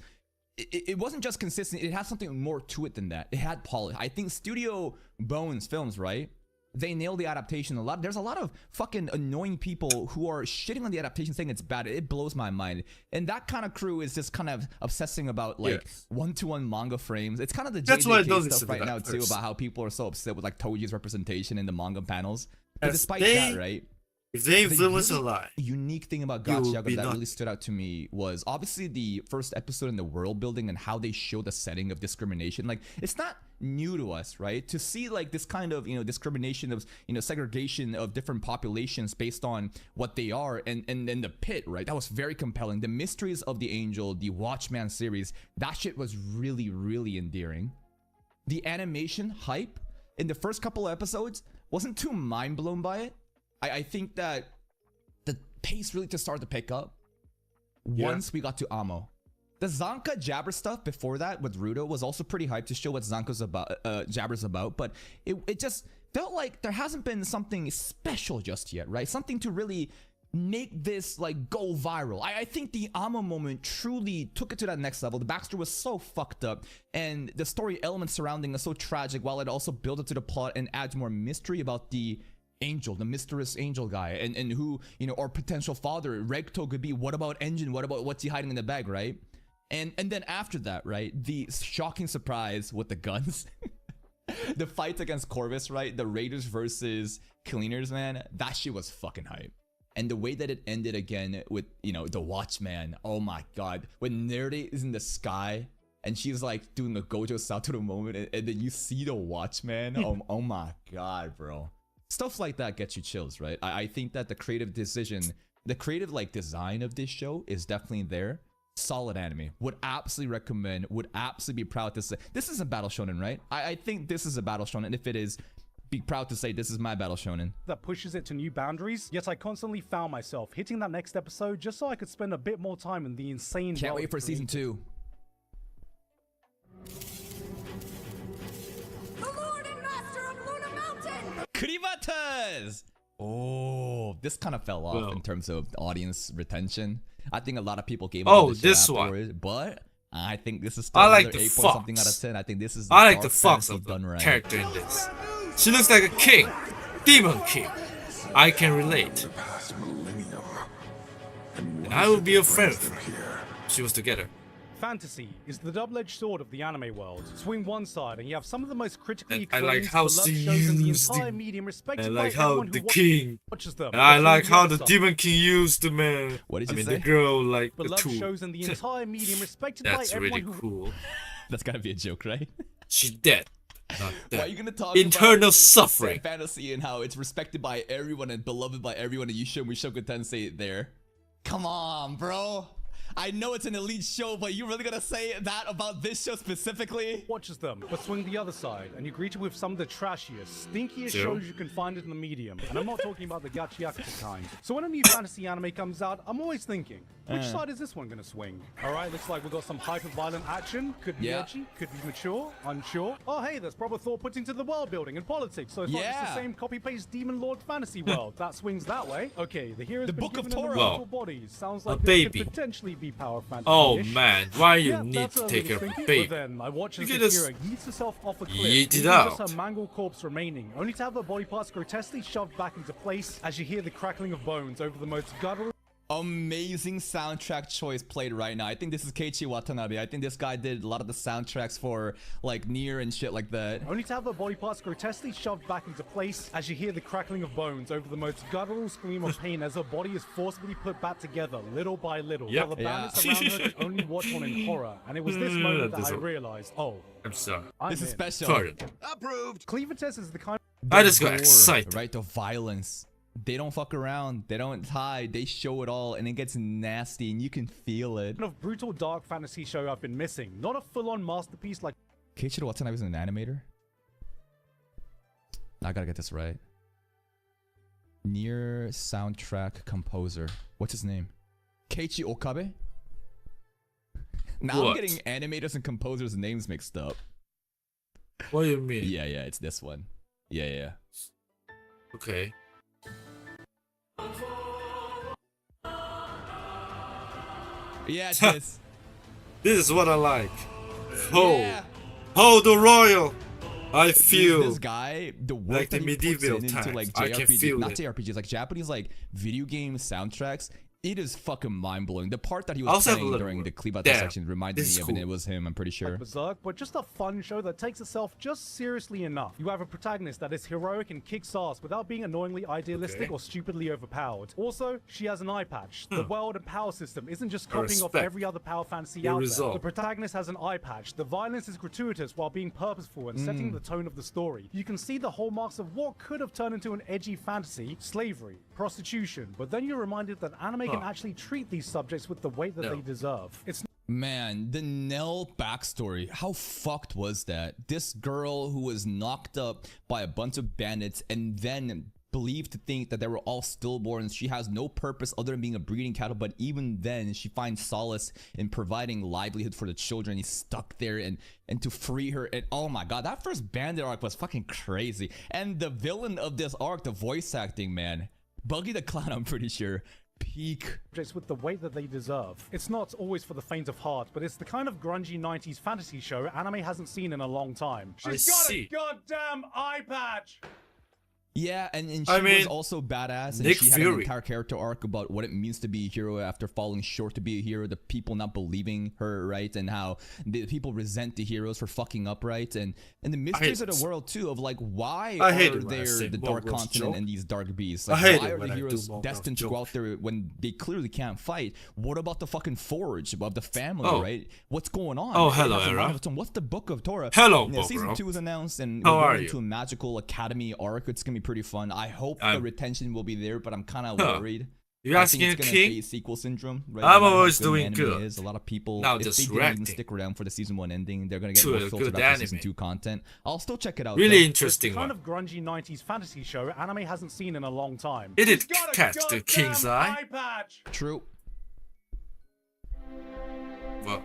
It wasn't just consistent. It had something more to it than that. It had polish. I think Studio Bones Films, right? They nailed the adaptation a lot. There's a lot of fucking annoying people who are shitting on the adaptation saying it's bad. It blows my mind. And that kind of crew is just kind of obsessing about like one-to-one manga frames. It's kind of the That's why I JJK don't stuff listen to right that now too, first. about how people are so upset with like Toji's representation in the manga panels. But As despite they- that, right? If they The influence a really lot, unique thing about you will Gachi be that not- really stood out to me was obviously the first episode in the world building and how they show the setting of discrimination. Like, it's not new to us, right? To see like this kind of, you know, discrimination of, you know, segregation of different populations based on what they are, and then the pit, right? That was very compelling. The Mysteries of the Angel, the Watchman series, that shit was really, really endearing. The animation hype in the first couple of episodes wasn't too mind blown by it. I think that the pace really just started to pick up once we got to Amo. The Zanka Jabber stuff before that with Rudo was also pretty hyped to show what Zanka's about, Jabber's about, but it just felt like there hasn't been something special just yet, right? Something to really make this like go viral. I think the Amo moment truly took it to that next level. The backstory was so fucked up, and the story elements surrounding is so tragic, while it also builds it to the plot and adds more mystery about the angel, the mysterious angel guy, and who, you know, our potential father Regto could be. What about Engine? What about what's he hiding in the bag, right? And then after that, right, the shocking surprise with the guns. The fights against Corvus, right? The Raiders versus Cleaners, man, that shit was fucking hype. And the way that it ended again with, you know, the Watchman, oh my god, when Nerdy is in the sky and she's like doing the Gojo Satoru moment, and then you see the Watchman, oh my god, bro. Stuff like that gets you chills, right? I think that the creative decision, the creative like design of this show is definitely there. Solid anime. Would absolutely recommend, would absolutely be proud to say, this is a battle shonen, right? I think this is a battle shonen. If it is, be proud to say this is my battle shonen. That pushes it to new boundaries, yet I constantly found myself hitting that next episode just so I could spend a bit more time in the insane Can't world wait for it season created. 2. The Lord and Master of Luna Mountain! Krivatas! Oh, this kind of fell off Well. in terms of audience retention. I think a lot of people gave Oh, up on the this show one. afterwards, but I think this is still I like another the 8 point something out of fox. 10. I think this is I like the dark fox fantasy of the done right. character in this. She looks like a king, demon king. I can relate. And I will be a friend with her. She was together. Fantasy is the double-edged sword of the anime world. Swing one side and you have some of the most critically And I like acclaimed, how beloved she shows in the used entire the- medium, respected And by like how everyone the who king. watches them. And I But like swing how other the side. demon king used the man. What did I you mean say? the girl like the Beloved tool. shows in the entire medium, respected by That's everyone really who cool. That's gotta be a joke, right? She's dead. Not Why are dead. you gonna talk Internal about suffering. fantasy and how it's respected by everyone and beloved by everyone, and you show Mushoku Tensei there? Come on, bro. I know it's an elite show, but you really gonna say that about this show specifically? watches them, but swing the other side, and you're greeted with some of the trashiest, stinkiest Zero. shows you can find in the medium. And I'm not talking about the GIGGUK'S kind. So when a new fantasy anime comes out, I'm always thinking, which side is this one gonna swing? Alright, looks like we've got some hyper-violent action. Could be Yeah. edgy, could be mature, unsure. Oh hey, there's proper thought put into the world building and politics, so it's not just Yeah. the same copy-paste Demon Lord fantasy world. That swings that way. Okay, the hero's The been Book of given Torah. immortal bodies. Sounds like A this baby. could potentially be power fantasy. Oh man, why you Yeah, need that's to a take care little of a stinky, baby? But then I watch as You the can just hero yeets herself off a cliff, yeet it leaving out. just her mangled corpse remaining, only to have her body parts grotesquely shoved back into place as you hear the crackling of bones over the most guttural Amazing soundtrack choice played right now. I think this is Keiichi Watanabe. I think this guy did a lot of the soundtracks for like Nier and shit like that. Only to have her body parts grotesquely shoved back into place as you hear the crackling of bones over the most guttural scream of pain as her body is forcibly put back together little by little. Yep. While the Yeah. bandits around her can only watch on in horror. And it was this moment that I This- realized, oh, I'm sorry. This is in. special. Sorry. Approved. Cleaver-test is the kind I just got Gore, excited. Right, the violence. They don't fuck around. They don't hide. They show it all, and it gets nasty, and you can feel it. of brutal dark fantasy show I've been missing. Not a full-on masterpiece like Keiichi Watanabe was an animator. I gotta get this right. Nier soundtrack composer. What's his name? Keiichi Okabe? Now What? I'm getting animators and composers' names mixed up. What do you mean? Yeah, it's this one. Yeah. Okay. Yeah, it's this. This is what I like. Oh, Yeah. oh, the royal. I This feel guy, the work like that the he puts medieval into times. like I can JRPG, feel not it. JRPGs, like Japanese like video game soundtracks. It is fucking mind blowing. The part that he I was also have a playing little during the word. Klebata Damn, section reminded this me is of it. cool. It was him, I'm pretty sure. Berserk, but just a fun show that takes itself just seriously enough. You have a protagonist that is heroic and kicks ass without being annoyingly idealistic Okay. or stupidly overpowered. Also, she has an eye patch. The world and power system isn't just I copying off respect every other power fantasy your out there. resolve. The protagonist has an eye patch. The violence is gratuitous while being purposeful and setting the tone of the story. You can see the hallmarks of what could have turned into an edgy fantasy, slavery, prostitution, but then you're reminded that anime can Huh. actually treat these subjects with the weight that No. they deserve. It's Man, the Nell backstory. How fucked was that? This girl who was knocked up by a bunch of bandits and then believed to think that they were all stillborns. She has no purpose other than being a breeding cattle, but even then she finds solace in providing livelihood for the children. He's stuck there and to free her. And oh my god, that first bandit arc was fucking crazy. And the villain of this arc, the voice acting, man. Buggy the Clown, I'm pretty sure. Peak. subjects with the weight that they deserve. It's not always for the faint of heart, but it's the kind of grungy 90s fantasy show anime hasn't seen in a long time. She's got see. a goddamn eye patch! Yeah, and she I mean, was also badass, and Nick she had an Fury. entire character arc about what it means to be a hero after falling short to be a hero, the people not believing her, right, and how the people resent the heroes for fucking up, right, and the mysteries of it. the world too, of like why I hate are it when I there say the World dark War's continent joke. and these dark beasts? I Like, hate why it are when the I do heroes World destined to War's go out there when they clearly can't fight? What about the fucking forge, about the family, Oh. right? What's going on? Oh, It hello, has a Era. mind of its own. What's the Book of Torah? Hello, Yeah, season Bokro. 2 is announced, and How we're are going you? into a magical academy arc. It's gonna be pretty fun. I hope the I'm- retention will be there, but I'm kind of Huh. worried. You I asking think a it's gonna king? face sequel syndrome. Right? I'm No matter how always good doing anime good. Is. A lot of people, Now if just they didn't even reacting stick around for the season 1 ending, they're gonna get to more a filtered good out for season anime. 2 content. I'll still check it out. Really though. interesting The kind one. of grungy 90s fantasy show anime hasn't seen in a long time. It did She's got a catch the goddamn king's eye. patch! True. Well,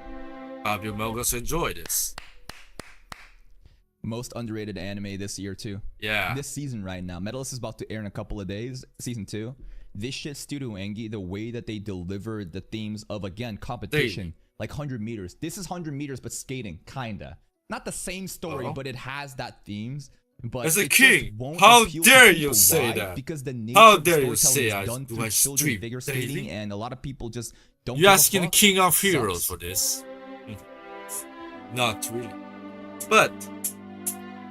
hope you also enjoy this. Most underrated anime this year too. Yeah. This season right now. Medalist is about to air in a couple of days. Season 2. This shit, Studio Engi, the way that they delivered the themes of, again, competition, like 100 meters. This is 100 meters, but skating, kinda. Not the same story, Oh. but it has that themes. But As a it just king, won't how appeal to dare people. you say Why? that? Because the nature How of the dare you storytelling say is I done do through I children stream figure daily? skating, and a lot of people just don't. You give a asking fuck. King of Heroes Sucks. for this? Not really. But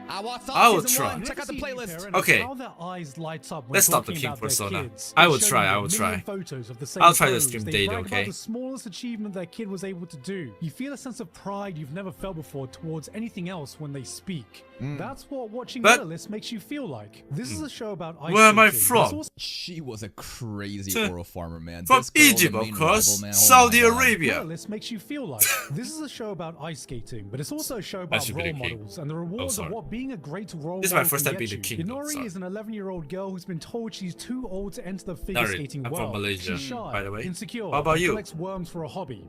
I watched I all will season try. 1. Check out the playlist. Okay. How their eyes light up when Let's stop the talking King about their persona. kids. I They will show try, you I a will million try. Photos of the same I'll try to pose. stream They daily, brag okay? about the smallest achievement their kid was able to do. You feel a sense of pride you've never felt before towards anything else when they speak. That's what watching But- Medalist makes you feel like. This is a show about ice Where am I skating, but from? it's also She was a crazy Huh. oral farmer, man. from This girl, the Egypt, main of course. rival, man. Oh Saudi my God. Arabia. Medalist makes you feel like. This is a show about ice skating, but it's also a show I about should be role the king. models and the rewards of sorry. what being a great role This is my model first can time get being the you. king, though, Inori sorry. is an 11-year-old girl who's been told she's too old to enter the figure Not really. skating I'm from world. Malaysia, She's shy, by the way. insecure, How about and you? collects worms for a hobby.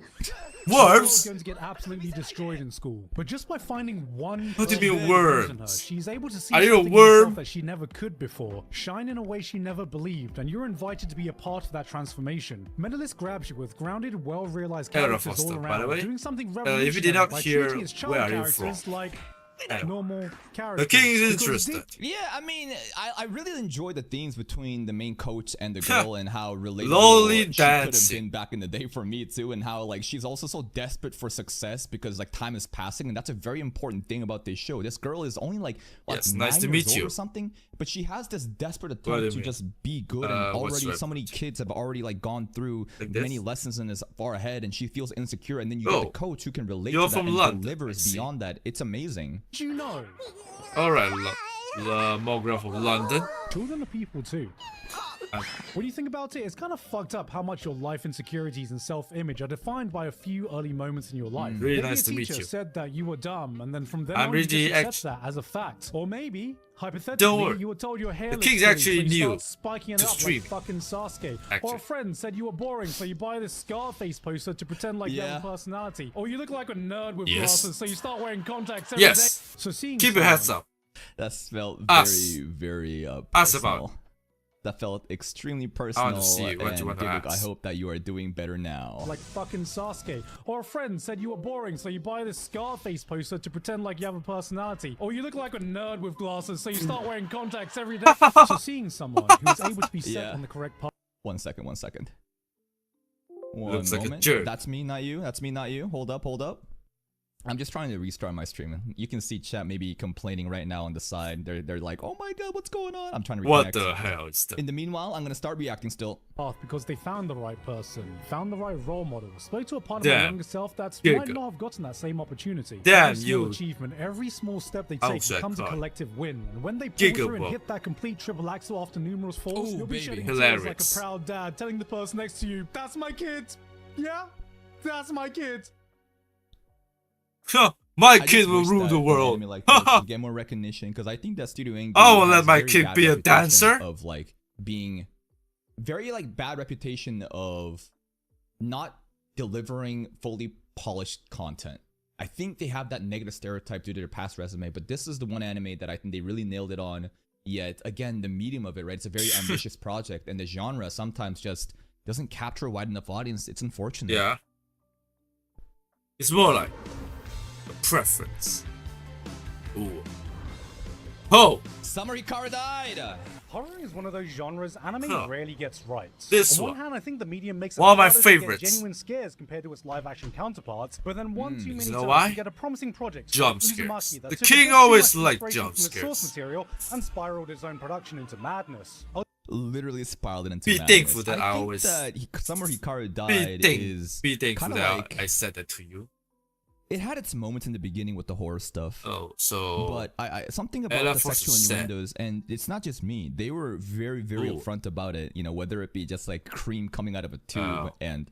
Worms? She's going to get absolutely destroyed in school, but just by finding one What do you mean positive version of her, worms? she's able to see Are you a something in herself worm? that she never could before, shine in a way she never believed, and you're invited to be a part of that transformation. Medalist grabs you with grounded, well-realized Hello, characters Foster, all by around, the way. doing something If you revolutionary did not by hear treating its child where are you characters like normal characters. The king is Because interested. Yeah, I mean, I really enjoy the themes between the main coach and the girl and how relatable Lonely she could have dancing. been back in the day for me too, and how like she's also so desperate for success because like time is passing, and that's a very important thing about this show. This girl is only like what, Yes, 9 nice to years meet old you. or something, but she has this desperate What do attempt you to mean? just be good, and what's already so many reference? kids have already like gone through Like many this? lessons and is far ahead, and she feels insecure, and then you Oh, get a coach who can relate you're to that from and London, delivers I see. beyond that. It's amazing. Did you know? Alright, Mograph of London. Children are people too. Uh, When you think about it, it's kind of fucked up how much your life insecurities and self-image are defined by a few early moments in your life. Really Maybe nice a to meet teacher you. said that you were dumb, and then from then I'm on you really just accept act- that as a fact. Or maybe, Don't hypothetically, worry. you were told your hair The looks king's silly, actually so you new start spiking it to up stream. like fucking Sasuke. Or Actually. a friend said you were boring, so you buy this Scarface poster to pretend like you have a Yeah. personality. Or you look like a nerd with Yes. glasses, so you start wearing contacts every day. Yes. So seeing Keep your someone- heads up. That felt Us. very Us about. personal. That felt extremely personal. see what you and wanna Gigguk, I ask. hope that you are doing better now. like fucking Sasuke. Or a friend said you were boring, so you buy this Scarface poster to pretend like you have a personality. Or you look like a nerd with glasses, so you start wearing contacts every day. So seeing someone who's able to be set Yeah. on the correct path. 1 second, 1 second. One Looks like a moment. jerk. That's me, not you. That's me, not you. Hold up, hold up. I'm just trying to restart my stream. You can see chat maybe complaining right now on the side. They're like, oh my god, what's going on? I'm trying to reconnect. What the hell is that? In the meanwhile, I'm gonna start reacting still. Because they found the right person, found the right role model, spoke to a part of Damn. my younger self that Gigguk. might not have gotten that same opportunity. Damn, every small you achievement, every small step they Oh, take shit, becomes a God. collective win. And when they pull through and Gigguk. hit that complete triple axel after numerous falls, Ooh, you'll be baby. shedding tears like a Hilarious. proud dad, telling the person next to you, "That's my kid. Yeah, that's my kid." Huh, my I just kid will wish rule that the an world. anime like this would get more recognition, because I think that Studio Ghibli I will has let my very kid bad be a reputation dancer. of like being very like bad reputation of not delivering fully polished content. I think they have that negative stereotype due to their past resume, but this is the one anime that I think they really nailed it on. Yet again, the medium of it, right? It's a very ambitious project, and the genre sometimes just doesn't capture a wide enough audience. It's unfortunate. Yeah. It's more like a preference. Ooh. Oh! Summer Hikaru died. Horror is one of those genres anime Huh. rarely gets right. This on one one. hand, I think the medium makes it One of my harder to get favorites. genuine scares compared to its live-action counterparts. But then one too many You know times why? you get a promising project. Jump like scares. Uzumaki that The took king a bit too always much liked inspiration jump from its source scares. material and spiraled its own production into madness. Literally spiraled it into Be madness. thankful that I think always- that Summer Hikaru died is Be thankful kinda that like, I said that to you. it had its moments in the beginning with the horror stuff. Oh, so But I something about Ella the Force sexual is sad. innuendos, and it's not just me. They were very Ooh. upfront about it. You know, whether it be just like cream coming out of a tube Oh. and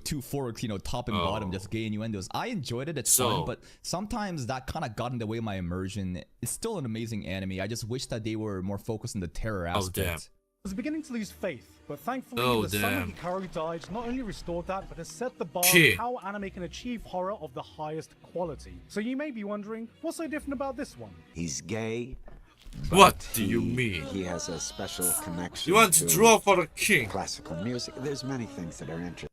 two forks, top and bottom, Oh. just gay innuendos. I enjoyed it. It's So- fun, but sometimes that kind of got in the way of my immersion. It's still an amazing anime. I just wish that they were more focused on the terror Oh, aspect. damn. I was beginning to lose faith, but thankfully Oh, the damn. Summer Hikaru died not only restored that, but has set the bar Kid. of how anime can achieve horror of the highest quality. So you may be wondering, what's so different about this one? He's gay. What but do you mean? He has a special connection. You want to draw for the king? classical music. There's many things that are interesting.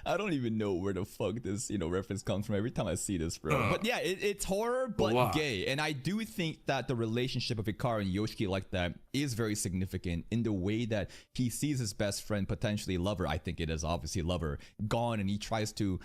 I don't even know where the fuck this, reference comes from every time I see this, bro. But yeah, it's horror, but why? gay. And I do think that the relationship of Hikaru and Yoshiki like that is very significant in the way that he sees his best friend, potentially lover, I think it is obviously lover, gone, and he tries to,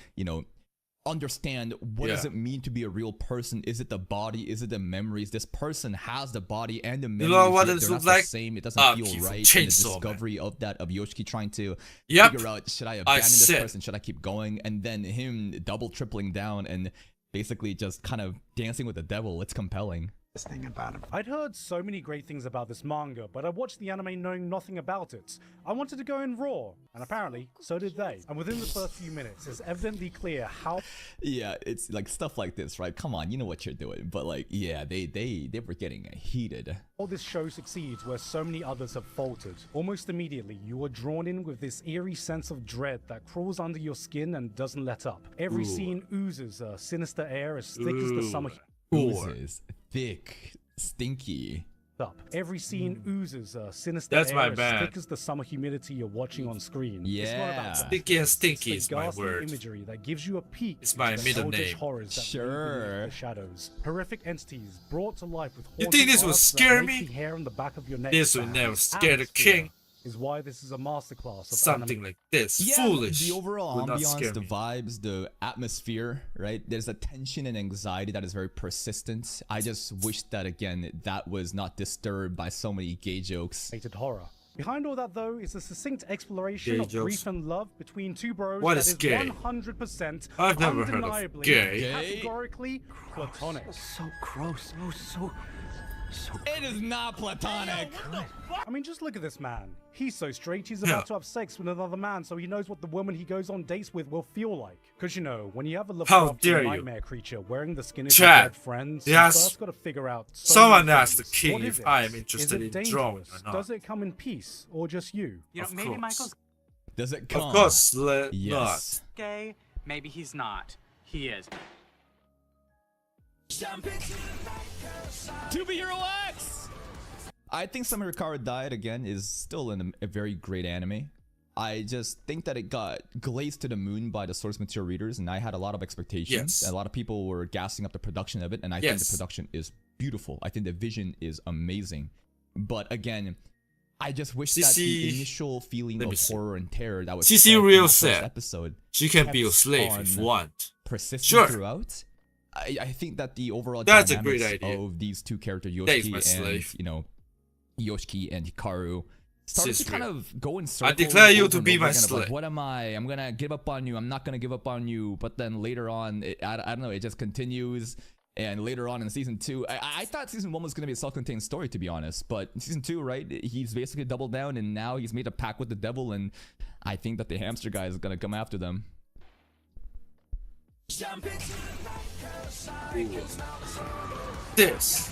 understand what does Yeah. it mean to be a real person. Is it the body? Is it the memories? This person has the body and the memories. know what yet it they're looks not like? the same. It doesn't feel Keith from right. And the Chainsaw Man. discovery of Yoshiki trying to Yep. figure out, should I abandon this said. person? Should I keep going? And then him double tripling down and basically just kind of dancing with the devil. It's compelling. Thing about him. I'd heard so many great things about this manga, but I watched the anime knowing nothing about it. I wanted to go in raw, and apparently, so did they. And within the first few minutes, it's evidently clear how Yeah, it's like stuff like this, right? Come on, you know what you're doing. But like, yeah, they were getting heated. all this show succeeds where so many others have faltered. Almost immediately, you are drawn in with this eerie sense of dread that crawls under your skin and doesn't let up. Every scene oozes a sinister air as thick as the summer. Oozes, thick, stinky. up. Every scene oozes a sinister That's air my as bad. thick as the summer humidity you're watching on screen. It's not about that. Sticky and stinky It's is the my ghastly word. imagery that gives you a peek It's my into the middle eldritch name. horrors that Sure. lurk beneath the shadows. Horrific entities brought to life with You think haunting this will arts that scare make me? the hair on the back of your neck This will stand. never scare the Atmosphere king. is why this is a masterclass of Something like this. Yeah, Foolish. the overall will not ambiance, scare the me. vibes, the atmosphere, right? There's a tension and anxiety that is very persistent. I just wish that, again, that was not disturbed by so many gay jokes. Rated horror. Behind all that, though, is a succinct exploration Gay of jokes. grief and love between two bros What that is is gay? 100% I've never heard of undeniably, gay. categorically platonic. So gross. So It is not platonic. I mean, just look at this man. He's so straight, he's Yeah. about to have sex with another man, so he knows what the woman he goes on dates with will feel like. Because, you know, when you have a How Lovecraftian dare you. nightmare creature wearing the skin of Chad, your dead friends, yes. you first got to figure out so Someone many asked the things. king What if is I it? am interested Is it in dangerous? drawing or not. Does it come in peace, or just you? You know, Of maybe course. Michael's Does it come? Of course, Yes. gay, maybe he's not. He is. To be Hero X! I think Summer Hikaru Died again is still a very great anime. I just think that it got glazed to the moon by the source material readers, and I had a lot of expectations. Yes. A lot of people were gassing up the production of it, and I think the production is beautiful. I think the vision is amazing. But again, I just wish that the CC initial feeling let me of see. horror and terror that was CC felt in Real the first said episode She can be a kept slave if you on want. persistent Sure. throughout. I think that the overall That's a dynamics great idea. of these two characters, Dave's Yoshiki my and slave. Yoshiki and Hikaru, started Sis to kind real. of go in circles. declare you over to and be over my again of like, slave. what am I? I'm gonna give up on you. I'm not gonna give up on you. But then later on, I don't know. It just continues. And later on in season 2, I thought season 1 was gonna be a self-contained story, to be honest. But in season 2, right, he's basically doubled down, and now he's made a pact with the devil, and I think that the hamster guy is gonna come after them. This.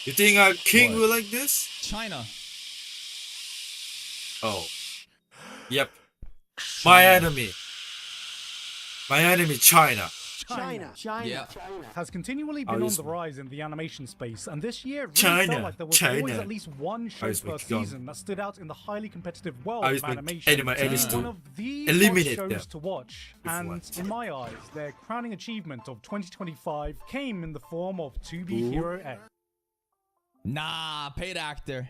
You think our king What? will like this? China. Oh. Yep. My enemy. My enemy, China. China. Yeah. Has continually I'll been on use the my- rise in the animation space, and this year it really China, felt like there was always China. at least one show use my per gun. season that stood out in the highly competitive world I'll of use my animation. enemy It is to one of the eliminate top shows them to watch, if and what. in my eyes, their crowning achievement of 2025 came in the form of To Be Ooh. Hero X. Nah, paid actor.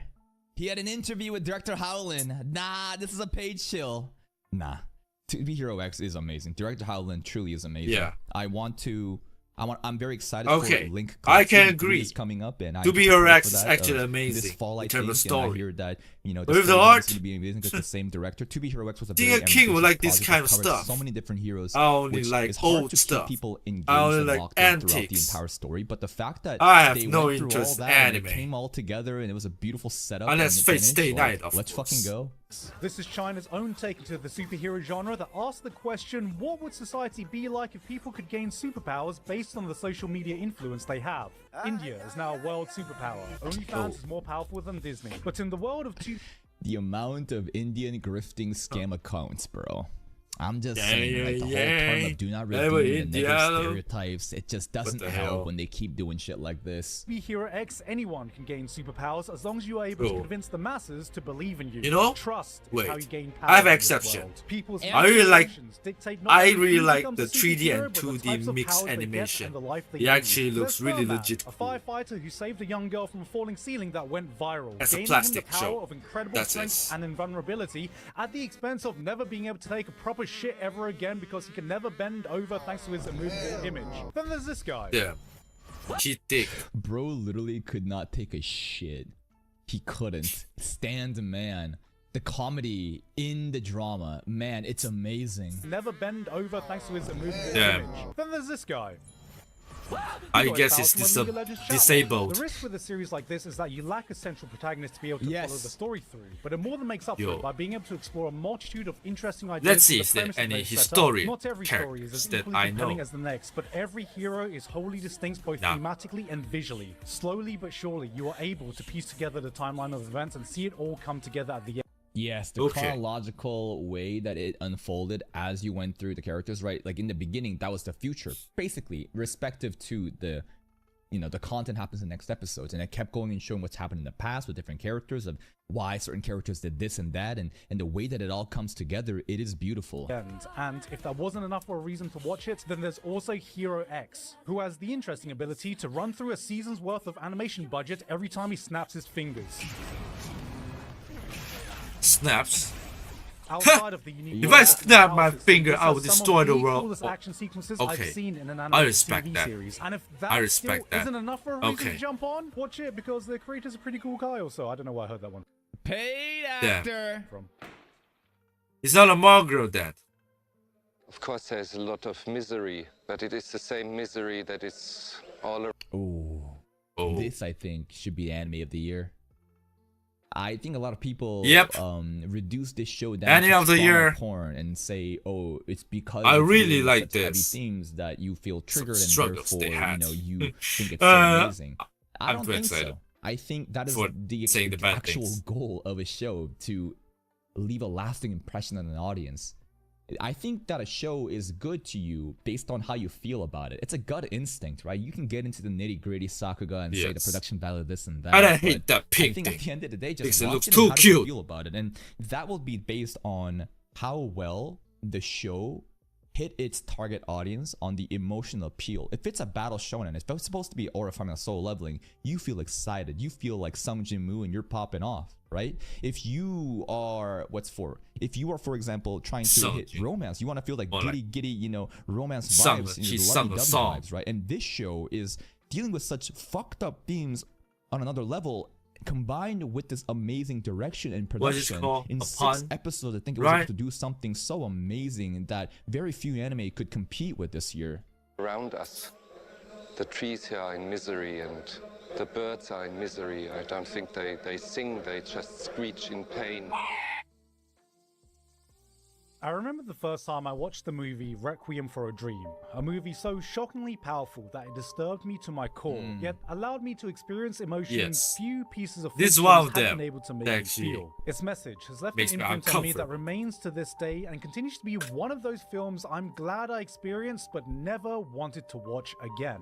He had an interview with director Howlin. Nah, this is a paid shill. Nah. To Be Hero X is amazing. Director Howlin truly is amazing. Yeah. I'm very excited Okay, for Link. I can Season 3 agree. is coming up, and To Be can't Hero wait X for is that, actually this amazing fall, I in terms of think, and I story. hear that With the the story art, is going to be amazing because the same director. To Be Hero X was a Think very a king will ambitious like this project kind that of covered stuff. So many different heroes. I only which like is hard old to keep stuff. people engaged I only and like locked in throughout the antiques. entire story, but the fact that I have they no went through interest all in that and it anime. came all together and it was a beautiful setup. Unless and Fate finish, Stay well, Night, of let's course. fucking go. This is China's own take into the superhero genre that asks the question, what would society be like if people could gain superpowers based on the social media influence they have? India is now a world superpower. OnlyFans is more powerful than Disney. But in the world of The amount of Indian grifting scam accounts, bro. I'm just Yeah, saying, like, the whole term yeah. of do not They redeem were and negative Indiano. stereotypes, it just doesn't the help hell? when they keep doing shit like this. Be Hero X, anyone can gain superpowers as long as you are able to Cool. convince the masses to believe in you. You know? Trust is Wait. how you gain power I have in an this exception. world. People's I really like- emotions dictate not I only really who like becomes the a 3D superhero, and but the 2D types of mixed powers they get animation. and the life they It lead. actually looks Let's really go, man. legit A cool. firefighter who saved a young girl from a falling ceiling that went viral, That's a gaining plastic him the power show. of incredible That's strength it. and invulnerability at the expense of never being able to take a proper shit ever again because he can never bend over thanks to his immovable image. Then there's this guy. Yeah. She thick. Bro literally could not take a shit. He couldn't. Stand man. The comedy in the drama, man, it's amazing. Never bend over thanks to his immovable Damn. image. Then there's this guy. I Got guess fouled it's from a League of Legends chat. disabled. The risk with a series like this is that you lack a central protagonist to be able to Yes. follow the story through, but it more than makes up for Yo. it by being able to explore a multitude of interesting ideas. Let's from see the if there premise any that they've set up. historian Not every story is characters as that equally I compelling know. as the next, but every hero is wholly distinct both Nah. thematically and visually. Slowly but surely, you are able to piece together the timeline of events and see it all come together at the end. Yes, the chronological way that it unfolded as you went through the characters, right? Like in the beginning, that was the future, basically, respective to the, you know, the content happens in the next episodes, and it kept going and showing what's happened in the past with different characters, of why certain characters did this and that, and the way that it all comes together, it is beautiful. And if that wasn't enough for a reason to watch it, then there's also Hero X, who has the interesting ability to run through a season's worth of animation budget every time he snaps his fingers. Snaps. Outside of the unique If I snap my analysis, finger, this I has would some of destroy the the world. coolest action sequences Okay. I've seen in an I animated respect TV that. series. And if that I respect still that. isn't enough for a reason Okay. to jump on, watch it because the creator's a pretty cool guy also. I don't know why I heard that one Paid Yeah. actor. from. It's not a mongrel, Dad. Of course, there's a lot of misery, but it is the same misery that is all around. Ooh. Oh. This, I think, should be the anime of the year. I think a lot of people reduce this show down Anime to of the trauma year. porn and say, oh, it's because I it's really dealing with like such heavy this. themes that you feel triggered, and struggles therefore, they had. you know, you think it's so amazing. I I'm don't too think excited so. I think that is for the saying the bad actual things. goal of a show, to leave a lasting impression on an audience. I think that a show is good to you based on how you feel about it. It's a gut instinct, right? You can get into the nitty-gritty Sakuga and say the production value, this and that. And I hate but that pink I think thing. at the end of the day, Thinks just it watch looks it too and how do you cute. feel about it. And that will be based on how well the show hit its target audience on the emotional appeal. If it's a battle shonen, it's supposed to be aura farming and soul leveling, you feel excited. You feel like Sung Jin Moo and you're popping off, right? If you are, if you are, for example, trying to hit romance, you want to feel like giddy, you know, romance vibes, you know, the lovey-dovey vibes, right? And this show is dealing with such fucked up themes on another level, combined with this amazing direction and production. In 6 episodes, I think it was able to do something so amazing that very few anime could compete with this year. Around us. The trees here are in misery and the birds are in misery. I don't think they sing, they just screech in pain. I remember the first time I watched the movie Requiem for a Dream, a movie so shockingly powerful that it disturbed me to my core, yet allowed me to experience emotions few pieces of This is films one of have them been able to make that me actually feel. Its message has left an makes me imprint on me that uncomfortable. remains to this day and continues to be one of those films I'm glad I experienced but never wanted to watch again.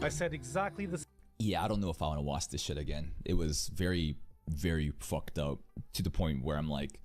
I said exactly the same. Yeah, I don't know if I want to watch this shit again. It was very, very fucked up to the point where I'm like,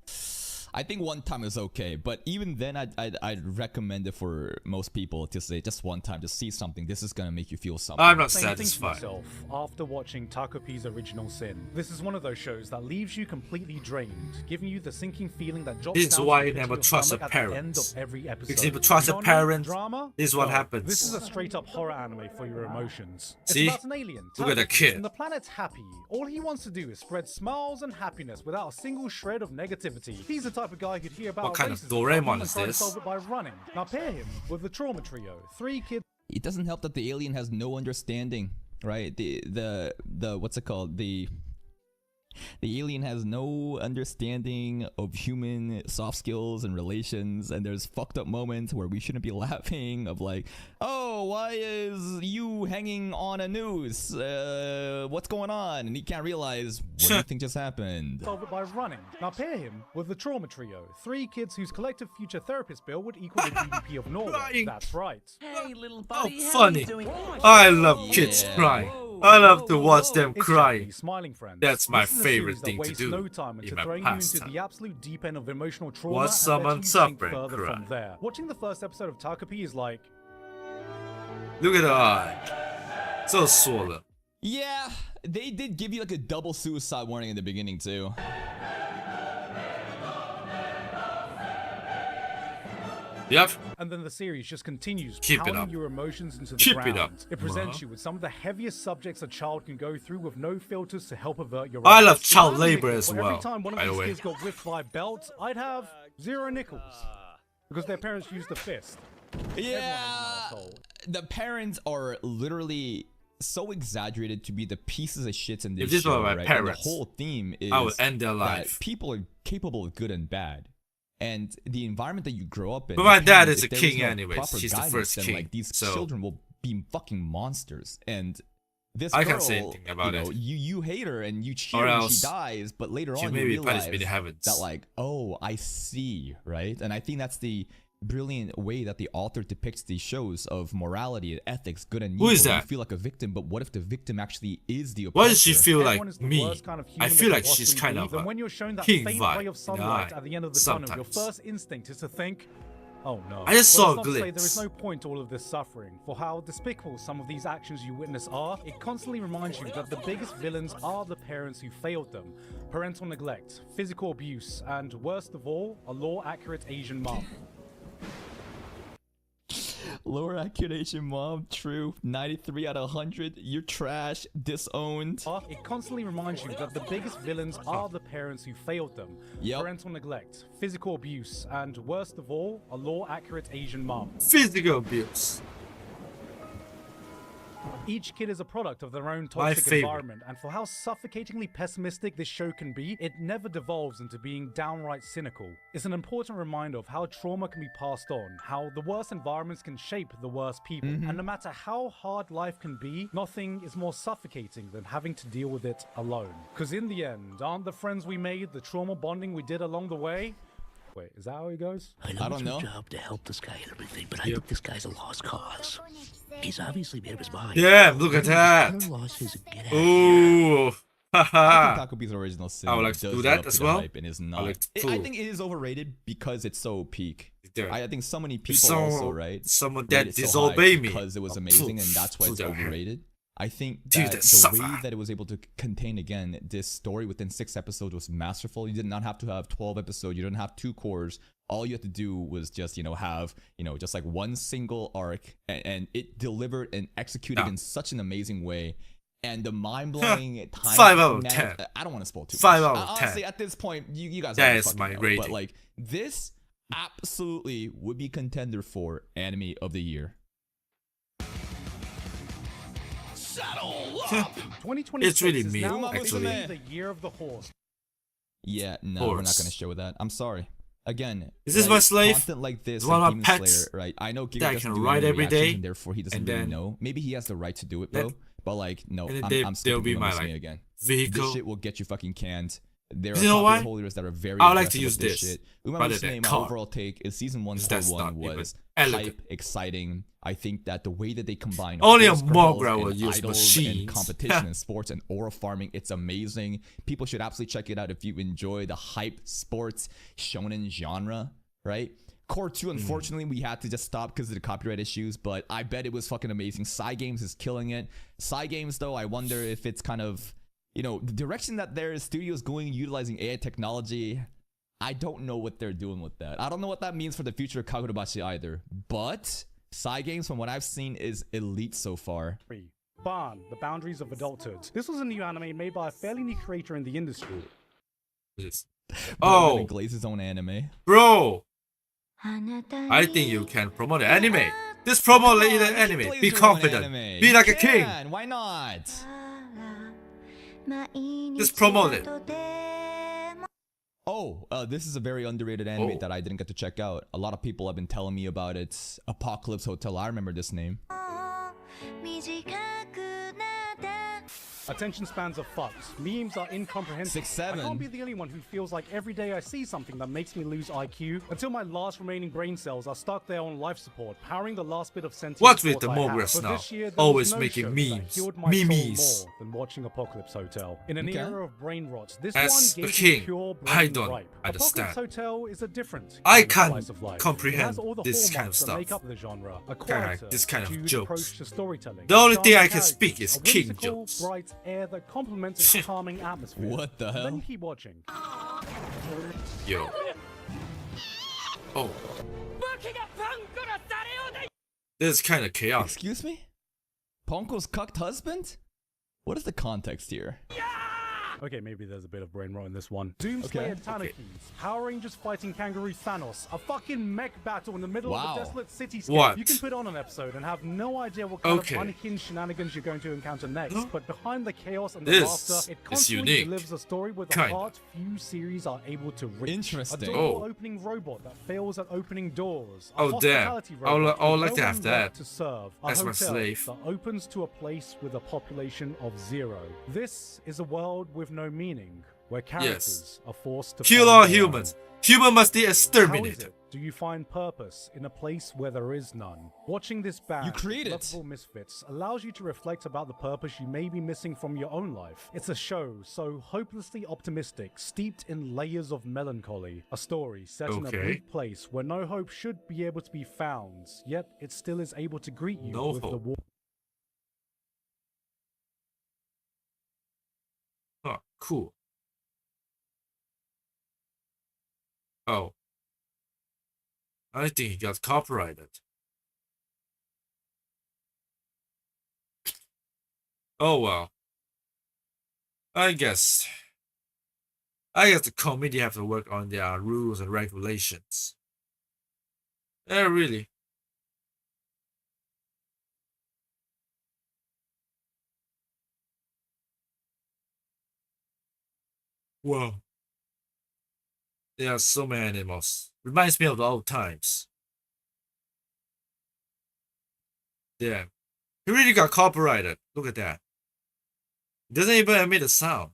I think one time is okay, but even then, I'd recommend it for most people to say just one time, just see something. This is gonna make you feel something. I'm not Same thing to satisfied. myself after watching Takopi's Original Sin. This is one of those shows that leaves you completely drained, giving you the sinking feeling that drops This is down why to you the pit never of your trust your stomach at the end parents. of every episode. Because if you trust your Genre, parents, drama? this is what No. happens. This is a straight up horror anime for your emotions. See? It's about an alien. Look at the Takopy, kid. And the planet's happy. All he wants to do is spread smiles and happiness without a single shred of negativity. He's the type of guy who'd hear about What kind of racism Doraemon and is try to this? solve it by running. Now pair him with the Trauma Trio. 3 kids. It doesn't help that the alien has no understanding, right? The what's it called? The alien has no understanding of human soft skills and relations, and there's fucked up moments where we shouldn't be laughing of like, oh, why is you hanging on a noose? What's going on? And he can't realize what do you think just happened. Solve it by running. Now pair him with the Trauma Trio. 3 kids whose collective future therapist bill would equal the GDP of Norway. Crying. That's right. Hey, little Oh, buddy, how funny. you doing? I love kids crying. I love to watch them It's cry. Jackie, Smiling Friends. That's my This is a favorite series that thing to wastes do no time in into my throwing you into pastime. the absolute deep end of emotional trauma. Watch and someone lets you think suffer and further cry. from there. Watching the first episode of Takopi is like, Look at the eye. So swollen. Yeah, they did give you like a double suicide warning in the beginning too. Yep. and then the series just continues Keep it pounding up. your emotions into the Keep ground. it up. presents you with some of the heaviest subjects a child can go through with no filters to help avert your I eyes. love child It's labor ridiculous, as but well, Every time one of by the these way. kids got whipped by belts, I'd have 0 nickels. Because their parents used the fist. Yeah, the parents are literally so exaggerated to be the pieces of shit in this If this show, were my right? And parents, the whole theme is I would end their that life. people are capable of good and bad. And the environment that you grow up in. But my the dad parents, is a if there king no anyways. proper He's the guidance, first then, king, like, these so- children will be fucking monsters. And this I girl, can't say anything about you know, it. you hate her and you Or cheer when she else dies, but later she on may you be realize punished in the heavens. that like, oh, I see, right? And I think that's the brilliant way that the author depicts these shows of morality and ethics, good and evil. Who is You that? feel like a victim, but what if the victim actually is the oppressor? Why does she feel Everyone like is the me? worst kind of I human feel that like can she's possibly kind be, of then a when you're shown that king faint vibe ray of in the sunlight eye at the end of the tunnel, your sometimes. first instinct is to think, oh no. I just But saw a let's not say there glimpse. is no point to all of this suffering. For how despicable some of these actions you witness are, it constantly reminds you that the biggest villains are the parents who failed them. Parental neglect, physical abuse, and worst of all, a law-accurate Asian mom. Lower accusation mom, true. 93 out of 100. You're trash. Disowned. It constantly reminds you that the biggest villains are the parents who failed them. Yep. Parental neglect, physical abuse, and worst of all, a law-accurate Asian mom. Physical abuse. Each kid is a product of their own My toxic favorite. environment, and for how suffocatingly pessimistic this show can be, it never devolves into being downright cynical. It's an important reminder of how trauma can be passed on, how the worst environments can shape the worst people, and no matter how hard life can be, nothing is more suffocating than having to deal with it alone. Because in the end, aren't the friends we made, the trauma bonding we did along the way? Wait, is that how he goes? I don't know. Job to help this guy and everything, but I think this guy's a lost cause. He's obviously made up his mind. Yeah, look at that. He's lost his get out of here. Ooh. I think Haha. Takopi's original sin I would like to does do live that up as to the well. hype and is not. like to I pull. think it is overrated because it's so peak. There. I think so many people So- also, right? someone rate that it so high disobey me. because it was Oh, amazing and poof, that's why to it's their head. overrated. I think Dude, that that's the suffer. way that it was able to contain again this story within 6 episodes was masterful. You did not have to have 12 episodes. You didn't have 2 cores. All you had to do was just, have, just like one single arc, and it delivered and executed Yeah. in such an amazing way. And the mind-blowing time. 5 out of 10. I don't want to spoil too 5 much. out of Honestly, 10. at this point, you guys That already is fucking my know, rating. But like this absolutely would be contender for anime of the year. 2026 It's really is me, now actually. officially the year of the horse. Yeah, no, we're not Horse. gonna show that. I'm sorry. Again, Is this like, my slave? Content like this, Is one like of my Demon pets Slayer, right? I know Giga that I doesn't can do ride any every reactions, day, and therefore he doesn't and really then know. Maybe he has the right to do it, let- bro. But like, no, and then I'm they'll skipping be you, I'm my, listening like, again. vehicle. This shit will get you fucking canned. There are You know copy why? holders that are very I would like to aggressive use with this this shit. Uma rather Musume, than my car. overall take is season 1 That's for not 1 even was elegant. hype, exciting. I think that the way that they combine Only a horse Mogra girls will and use idols machines. and competition and sports and aura farming, it's amazing. People should absolutely check it out if you enjoy the hype sports shonen genre, right? Core 2, unfortunately, we had to just stop because of the copyright issues, but I bet it was fucking amazing. Psy Games is killing it. Psy Games, though, I wonder if it's kind of, the direction that their studio is going, utilizing AI technology. I don't know what they're doing with that. I don't know what that means for the future of Kagurabashi either, but Psy Games, from what I've seen, is elite so far. Barn, The Boundaries of Adulthood. This was a new anime made by a fairly new creator in the industry. This. Oh, Oh, Glaze's own anime. bro. I think you can promote anime. Just promote Come on, the you can anime. glaze Be your own confident. anime. Be You like a king. can. Why not? Just promote it. Oh, this is a very underrated anime Oh. that I didn't get to check out. A lot of people have been telling me about it. Apocalypse Hotel. I remember this name. Attention spans are fucked. Memes are incomprehensible. 6'7". I can't be the only one who feels like every day I see something that makes me lose IQ until my last remaining brain cells are stuck there on life support, powering the last bit of sentience. What's with the thought I have. Mogras But now? this year, there Always was no making show memes. that healed my soul Memes. more than watching Apocalypse Hotel. In an Okay. era of brain rot, this As one a gave king, me pure I brain don't ripe. understand. Apocalypse Hotel is a different I kind of can't slice of life. comprehend It has all the this kind hallmarks of that make stuff. up the genre. A Kinda quieter, this kind of subdued jokes. approach to storytelling. The only thing Charming I can speak characters, is a king whimsical, jokes. bright air that complements its calming atmosphere. What the And then hell? you keep watching. Yo. Oh. This is kind of chaotic. Excuse me? Ponko's cucked husband? What is the context here? Okay, maybe there's a bit of brain rot in this one. Doomslayer Tanakis, Power Rangers fighting Kangaroo Thanos, a fucking mech battle in the middle of a desolate cityscape. What? You can put on an episode and have no idea what kind of unhinged shenanigans you're going to encounter next, but behind the chaos and the laughter, it constantly delivers a story with a heart few series are able to reach. Interesting. A door opening robot that fails at opening doors. A Oh damn! hospitality I would robot like with to no have one there that. to serve. A That's my hotel slave. that opens to a place with a population of 0. This is a world with no meaning, where characters are forced to Kill find all their humans. own. Human must be How is exterminated. it? Do you find purpose in a place where there is none? Watching this band, You create it. Lovable Misfits, allows you to reflect about the purpose you may be missing from your own life. It's a show so hopelessly optimistic, steeped in layers of melancholy. A story set in a bleak place where no hope should be able to be found, yet it still is able to greet you with the warmth. Oh, cool. Oh. I think he got copyrighted. Oh well. I guess the committee have to work on their rules and regulations. Yeah, really. Whoa. There are so many animals. Reminds me of the old times. Damn. He really got copyrighted. Look at that. He doesn't even emit a sound.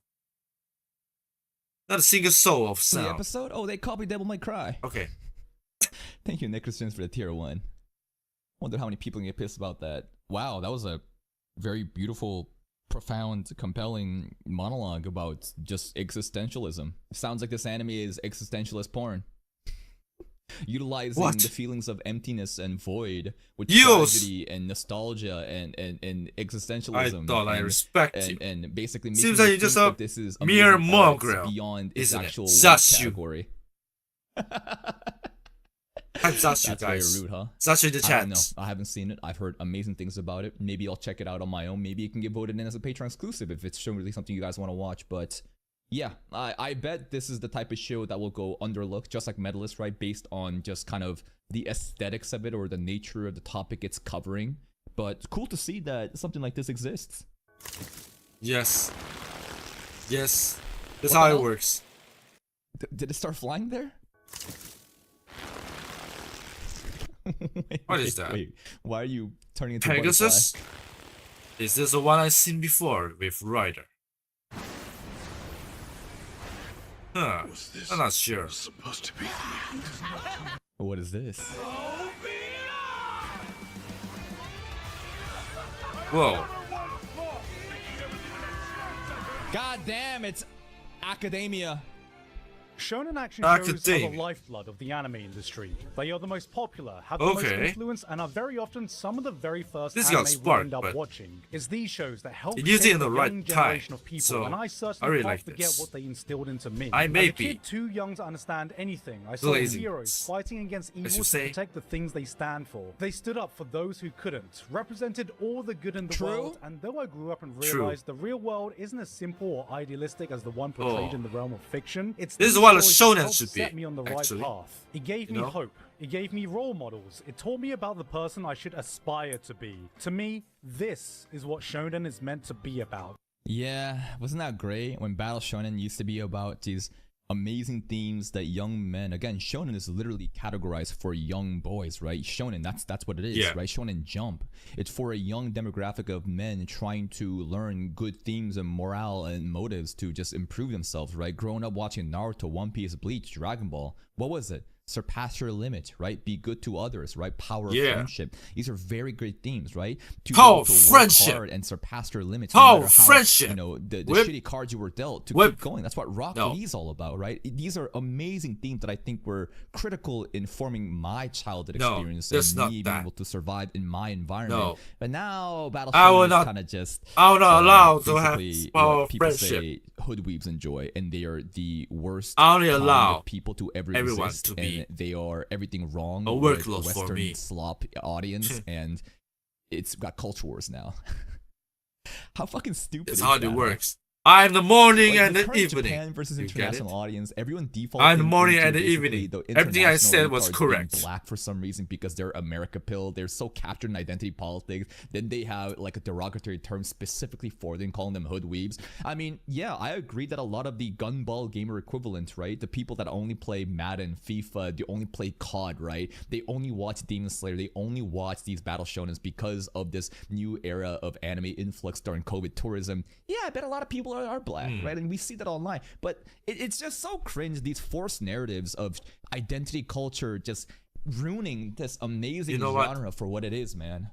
Not a single soul of The sound. episode? Oh, they copied Devil May Cry. Okay. Thank you, Nick Christians, for the tier 1. Wonder how many people can get pissed about that. Wow, that was a very beautiful, profound, compelling monologue about just existentialism. Sounds like this anime is existentialist porn. Utilizing the feelings of emptiness and void with tragedy and nostalgia and existentialism. I thought I respect you. And basically making Seems like you're just a this is mere amazing art mongrel, beyond its isn't it? actual Zashu. category. I'm Zashu, That's guys. very rude, huh? Zashu the I don't know. chat. I haven't seen it. I've heard amazing things about it. Maybe I'll check it out on my own. Maybe it can get voted in as a Patreon exclusive if it's really something you guys want to watch. But yeah, I bet this is the type of show that will go underlooked, just like Medalist, right? Based on just kind of the aesthetics of it or the nature of the topic it's covering. But cool to see that something like this exists. Yes. Yes. That's how it works. Did it start flying there? What is that? Wait, why are you turning into Pegasus? a butterfly? Is this the one I've seen before with Ryder? Huh. I'm not sure. Supposed to be. What is this? Whoa. God damn, it's academia. Shonen action shows are the lifeblood of the anime industry. They are the most popular, have the most influence, and are very often some of the very first anime we end up watching. It's these shows that help shape the young generation of people, and I certainly can't forget what they instilled into me. As a kid too young to understand anything, I saw heroes fighting against evil to protect the things they stand for. They stood up for those who couldn't, represented all the good in the world, and though I grew up and realized the real world isn't as simple or idealistic as the one portrayed in the realm of fiction, it's what a shonen should be. Set me on the right path. It gave me hope. It gave me role models. It taught me about the person I should aspire to be. To me, this is what shonen is meant to be about. Yeah, wasn't that great when Battle Shonen used to be about these amazing themes that young men, again, shonen is literally categorized for young boys, right? Shonen, that's what it is, right? Shonen Jump. It's for a young demographic of men trying to learn good themes and morale and motives to just improve themselves, right? Growing up watching Naruto, One Piece, Bleach, Dragon Ball. What was it? Surpass your limit, right? Be good to others, right? Power of friendship. These are very great themes, right? To power of friendship. Work hard and surpass your limits. Power no friendship. You know, the shitty cards you were dealt to keep going. That's what Rock Lee's all about, right? These are amazing themes that I think were critical in forming my childhood experience and me being able to survive in my environment. But now Battle Shonen is kind of just I will not allow to have power what people friendship. say hoodweebs enjoy, and they are the worst I only allow people to ever everyone exist, to be and they are everything wrong a with workload the for me. Western slop audience, and it's got culture wars now. How fucking stupid It's is how that? it works. I'm the morning Like, and the the current evening. Japan versus You get international it? audience, everyone defaulted I'm the morning into and the basically evening. the Everything I international said was retards being correct. black for some reason because they're America pill. They're so captured in identity politics. Then they have like a derogatory term specifically for them, calling them hood weebs. I mean, yeah, I agree that a lot of the gunball gamer equivalents, right? The people that only play Madden, FIFA, they only play COD, right? They only watch Demon Slayer. They only watch these battle shonens because of this new era of anime influx during COVID tourism. Yeah, I bet a lot of people are black, right? And we see that online. But it's just so cringe, these forced narratives of identity culture just ruining this amazing genre for what it is, man.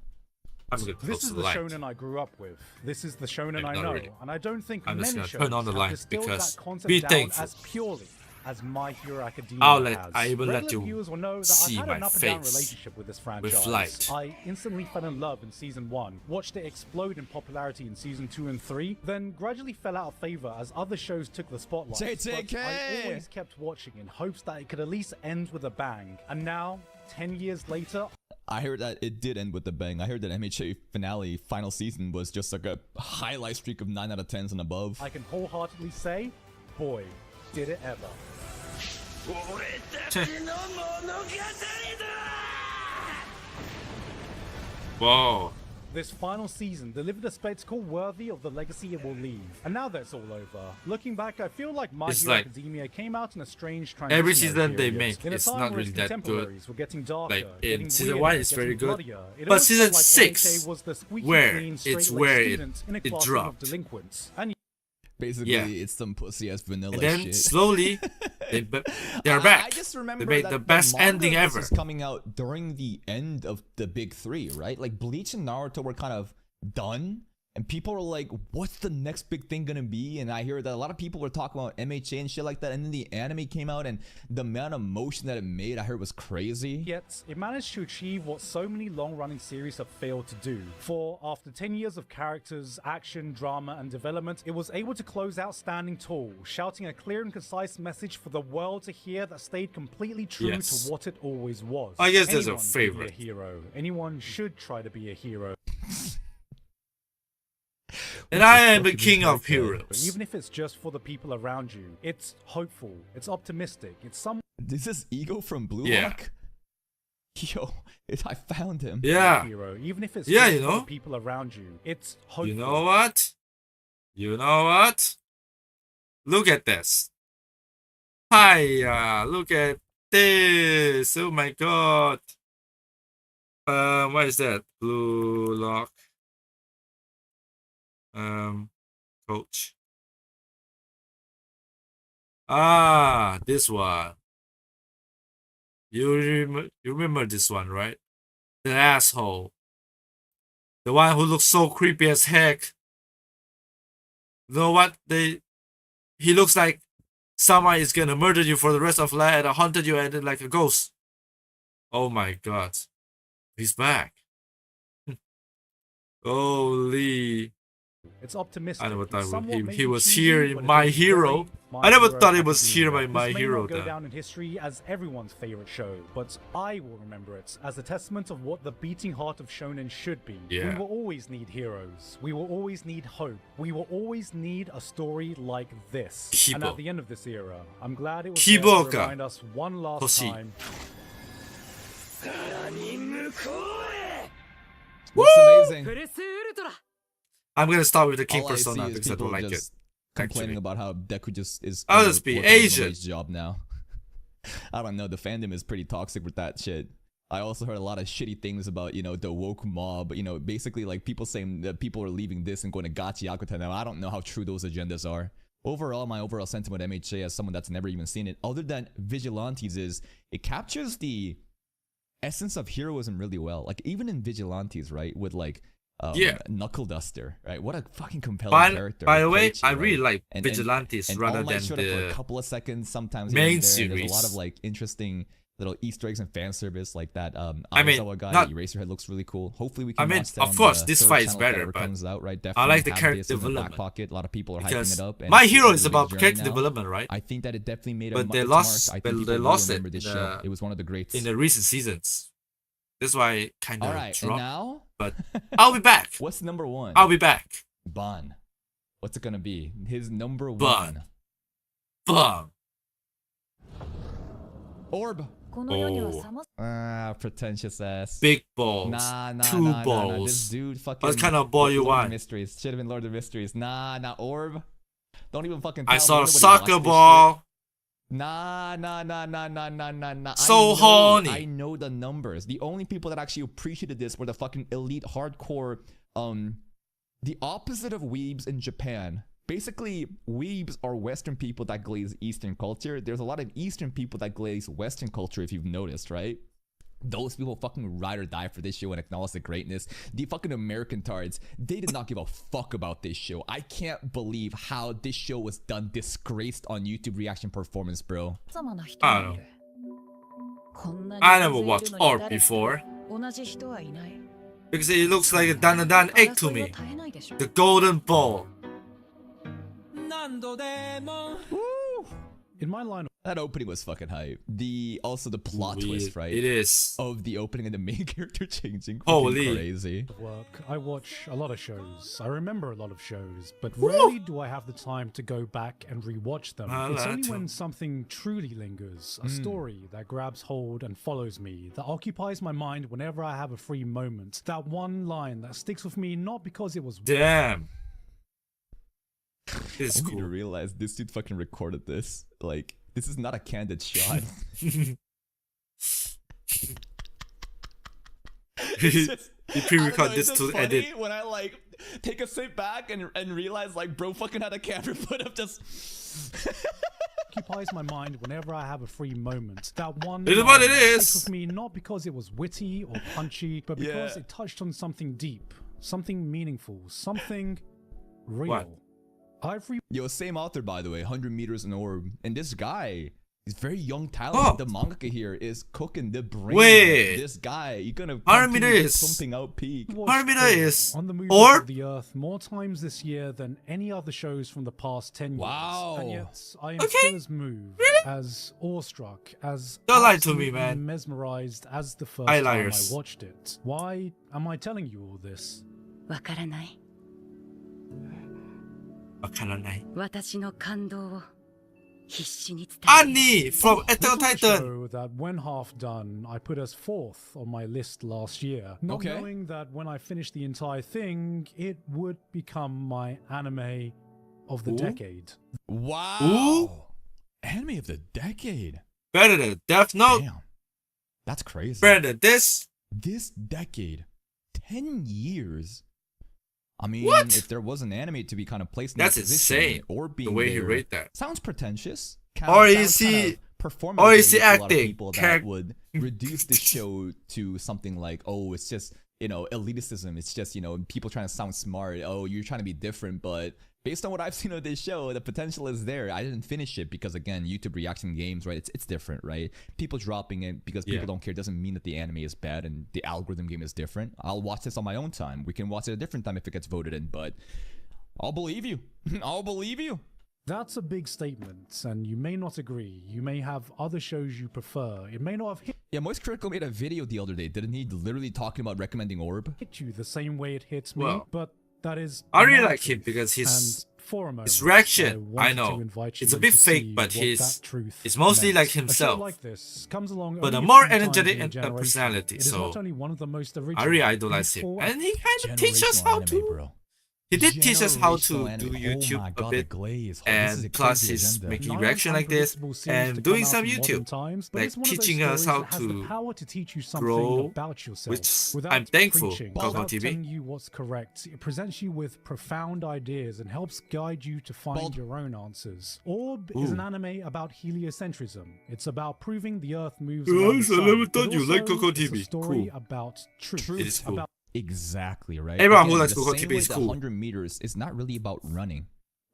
This is the shonen I grew up with. This is the shonen I know. Really. And I don't think I'm many just gonna shows turn on the have line distilled because that concept be down thankful. as purely as My Hero Academia I will let Regular you viewers will know that see I've had my an up and down face relationship with this franchise. with light. I instantly fell in love in season 1, watched it explode in popularity in season 2 and 3, then gradually fell out of favor as other shows took the spotlight. JTK! But I always kept watching in hopes that it could at least end with a bang. And now, 10 years later, I heard that it did end with a bang. I heard that MHA finale final season was just like a highlight streak of 9 out of 10s and above. I can wholeheartedly say, boy, did it ever. Whoa. This final season delivered a spectacle worthy of the legacy it will leave. And now that's all over. Looking back, I feel like My It's Hero like Academia came out in a strange transition. every season they make, in a it's time not where really its that good. contemporaries were getting darker, Like getting in season weirder, 1 it's getting very good, bloodier. It but almost season felt like 6 MHA was the squeaky where clean, it's straight-laced where student in a it classroom of dropped. delinquents. And Basically, Yeah. it's some pussy ass vanilla And then shit. slowly they're back. I just remember They made that the best manga ending of this ever. was coming out during the end of the big 3, right? Like Bleach and Naruto were kind of done, and people were like, what's the next big thing gonna be? And I hear that a lot of people were talking about MHA and shit like that, and then the anime came out, and the amount of motion that it made, I heard was crazy. yet, it managed to achieve what so many long-running series have failed to do. For after 10 years of characters, action, drama, and development, it was able to close out standing tall, shouting a clear and concise message for the world to hear that stayed completely true Yes. to what it always was. I guess there's a Anyone can favorite. be a hero. Anyone should try to be a hero. And I am the king of heroes. Even if it's just for the people around you, it's hopeful, it's optimistic, it's some This is Ego from Blue Yeah. Lock? Yo, I found him. Yeah. hero. Even if it's Yeah, just you for know. the people around you, it's hopeful. You know what? You know what? Look at this. Hiya, look at this. Oh my god. What is that? Blue Lock. Coach. Ah, this one. You remember this one, right? The asshole. The one who looks so creepy as heck. You know what? He looks like someone is gonna murder you for the rest of life and haunted you and then like a ghost. Oh my god. He's back. Holy. It's optimistic. I never it's thought somewhat he maybe was cheesy, here in but My it's Hero. very My I never Hero thought it was Academia. here by My This may Hero not go then. down in history as everyone's favorite show, but I will remember it as a testament of what the beating heart of shonen should be. Yeah. We will always need heroes. We will always need hope. We will always need a story like this. And Kibo. at the end of this era, I'm glad it was there to Kiboka. remind us one last Hoshi. time. Looks amazing. I'm gonna start with the King All I see Persona is because I don't people like it. just complaining Actually. about how Deku just is I'll gonna just be work a minimum Asian. wage job now. I don't know, the fandom is pretty toxic with that shit. I also heard a lot of shitty things about, you know, the woke mob, you know, basically like people saying that people are leaving this and going to Gachi Yakuta now. I don't know how true those agendas are. Overall, my overall sentiment of MHA as someone that's never even seen it, other than Vigilantes, is it captures the essence of heroism really well. Like even in Vigilantes, right, with like Yeah. Knuckle Duster, right? What a fucking compelling By character. the way, Koichi, I right? really like And- Vigilantes and rather All Might than showed up for a the couple of seconds sometimes main here and there. There's a lot of series. like interesting little Easter eggs and fan service like that. I mean, Aizawa guy, not- Eraserhead looks really cool. Hopefully we can I mean, watch that of on course, the this third fight is channel if that better, ever but comes out, right? I Definitely like the have character this in the back development. pocket. A lot of people are because hyping it up. and My it's Hero a is really about good character journey now. development, right? I think that it definitely made But a they its lost- mark. I but think they people will lost it remember this in show. the- It was one of the greats. In the recent seasons. That's why I kind of All right, and dropped. now But I'll be back. what's number one? I'll be back. Ban. What's it gonna be? His number Bun. 1. Bum. Orb. この世には Oh. 様 Pretentious ass. Big balls. Nah. Two This balls. dude fucking. What kind of ball you Lord of want? Mysteries. Should have been Lord of Mysteries. Nah, Orb. Don't even fucking. I tell saw me a nobody soccer watched this ball. shit. Nah. So horny. I know the numbers. The only people that actually appreciated this were the fucking elite hardcore, the opposite of weebs in Japan. Basically, weebs are Western people that glaze Eastern culture. There's a lot of Eastern people that glaze Western culture, if you've noticed, right? Those people fucking ride or die for this show and acknowledge the greatness. The fucking American tards, they did not give a fuck about this show. I can't believe how this show was done disgraced on YouTube reaction performance, bro. 様な人 I が don't いるこんなに I never 数える watched のに Orb 誰 before 同じ人はいない because it looks like a Dan egg to 争いは me. 絶えないでしょ The golden ball. In my line That opening was fucking hype. Also the plot Weird. twist, right? It is. Of the opening and the main character changing. Holy. Fucking crazy. of work, I watch a lot of shows. I remember a lot of shows, but rarely do I have the time to go back and rewatch them. I It's like only to. when something truly lingers, a story that grabs hold and follows me, that occupies my mind whenever I have a free moment. That one line that sticks with me not because it was Damn. It's I want you to cool. realize this dude fucking recorded this. Like, this is not a candid shot. You I don't pre-record know, this it's to just funny edit. when I like take a step back and realize like bro fucking had a camera put up just occupies my mind whenever I have a free moment. That one It is what line it that is. sticks with me not because it was witty or punchy, but because Yeah. it touched on something deep, something meaningful, something real. What? I've Yo, same author by the way, 100 meters an orb. And this guy is very young Oh. talent. The mangaka here is cooking the brain. Wait. This guy, you're gonna 100 continue meters. pumping out peak. watched Armida Orb is on the movement Orb? of the Earth more times this year than any other shows from the past 10 years. Wow. And yet I am Okay. still as moved, as awestruck, as Don't lie to me, absolutely man. mesmerized as the first Eye time I liars. watched it. Why am I telling you all this? わからない Wakaranai. 私の感動を必死に伝え Annie from Attack on This was a Titan. show that, when half done, I put as 4th on my list last year, not Okay. knowing that when I finished the entire thing, it would become my anime of the Ooh. decade. Wow. Ooh. Anime of the decade. Better than Death Note. Damn. That's crazy. Better than this. This decade, 10 years. I mean, What? if there was an anime to be kind of placed in That's that position, insane. or being The way he there, rate that. sounds pretentious. Or sounds is he- kind of performative or is he to a lot of acting? people that Charac- would reduce the show to something like, oh, it's just, you know, elitism. It's just, you know, people trying to sound smart. Oh, you're trying to be different. But based on what I've seen of this show, the potential is there. I didn't finish it because, again, YouTube reaction games, right? It's different, right? People dropping it because people Yeah. don't care doesn't mean that the anime is bad and the algorithm game is different. I'll watch this on my own time. We can watch it at a different time if it gets voted in, but I'll believe you. I'll believe you. That's a big statement, and you may not agree. You may have other shows you prefer. It may not have Yeah, Moist Critical made a video the other day, didn't he? Literally talking about recommending Orb. hit you the same way it hits me, Well, but that is I really my like him truth. because his And for a moment, his reaction, I wanted know, to invite it's you a bit to fake, see but what his that truth it's mostly meant. like A show himself, like this comes along but only a a more few times energetic in a generation. personality. It is So not only one of the most original, I really idolize him, youthful, and he kind of teaches us Generational how anime, to. bro. He did teach us how Generational to anime. do Oh YouTube my a God, bit, the glaze. Oh, this is a and plus crazy he's agenda. making Nine reaction like this unpredictable series and to doing come out some in modern YouTube, times, but like it's one of those teaching us stories how that has the to power to teach you something grow, about yourself, which without I'm thankful preaching, Cosmo without TV. telling you what's correct. It presents you with profound ideas and helps guide you to find Bald. your own answers. Orb is an anime about heliocentrism. It's about proving the Earth moves Oh, around the so sun, never but thought you liked also Coco it's a TV. story Cool. about truth. It is cool. About Exactly, right? Everyone who Again, likes the Coco same TV way is that cool. 100 meters is not really about running.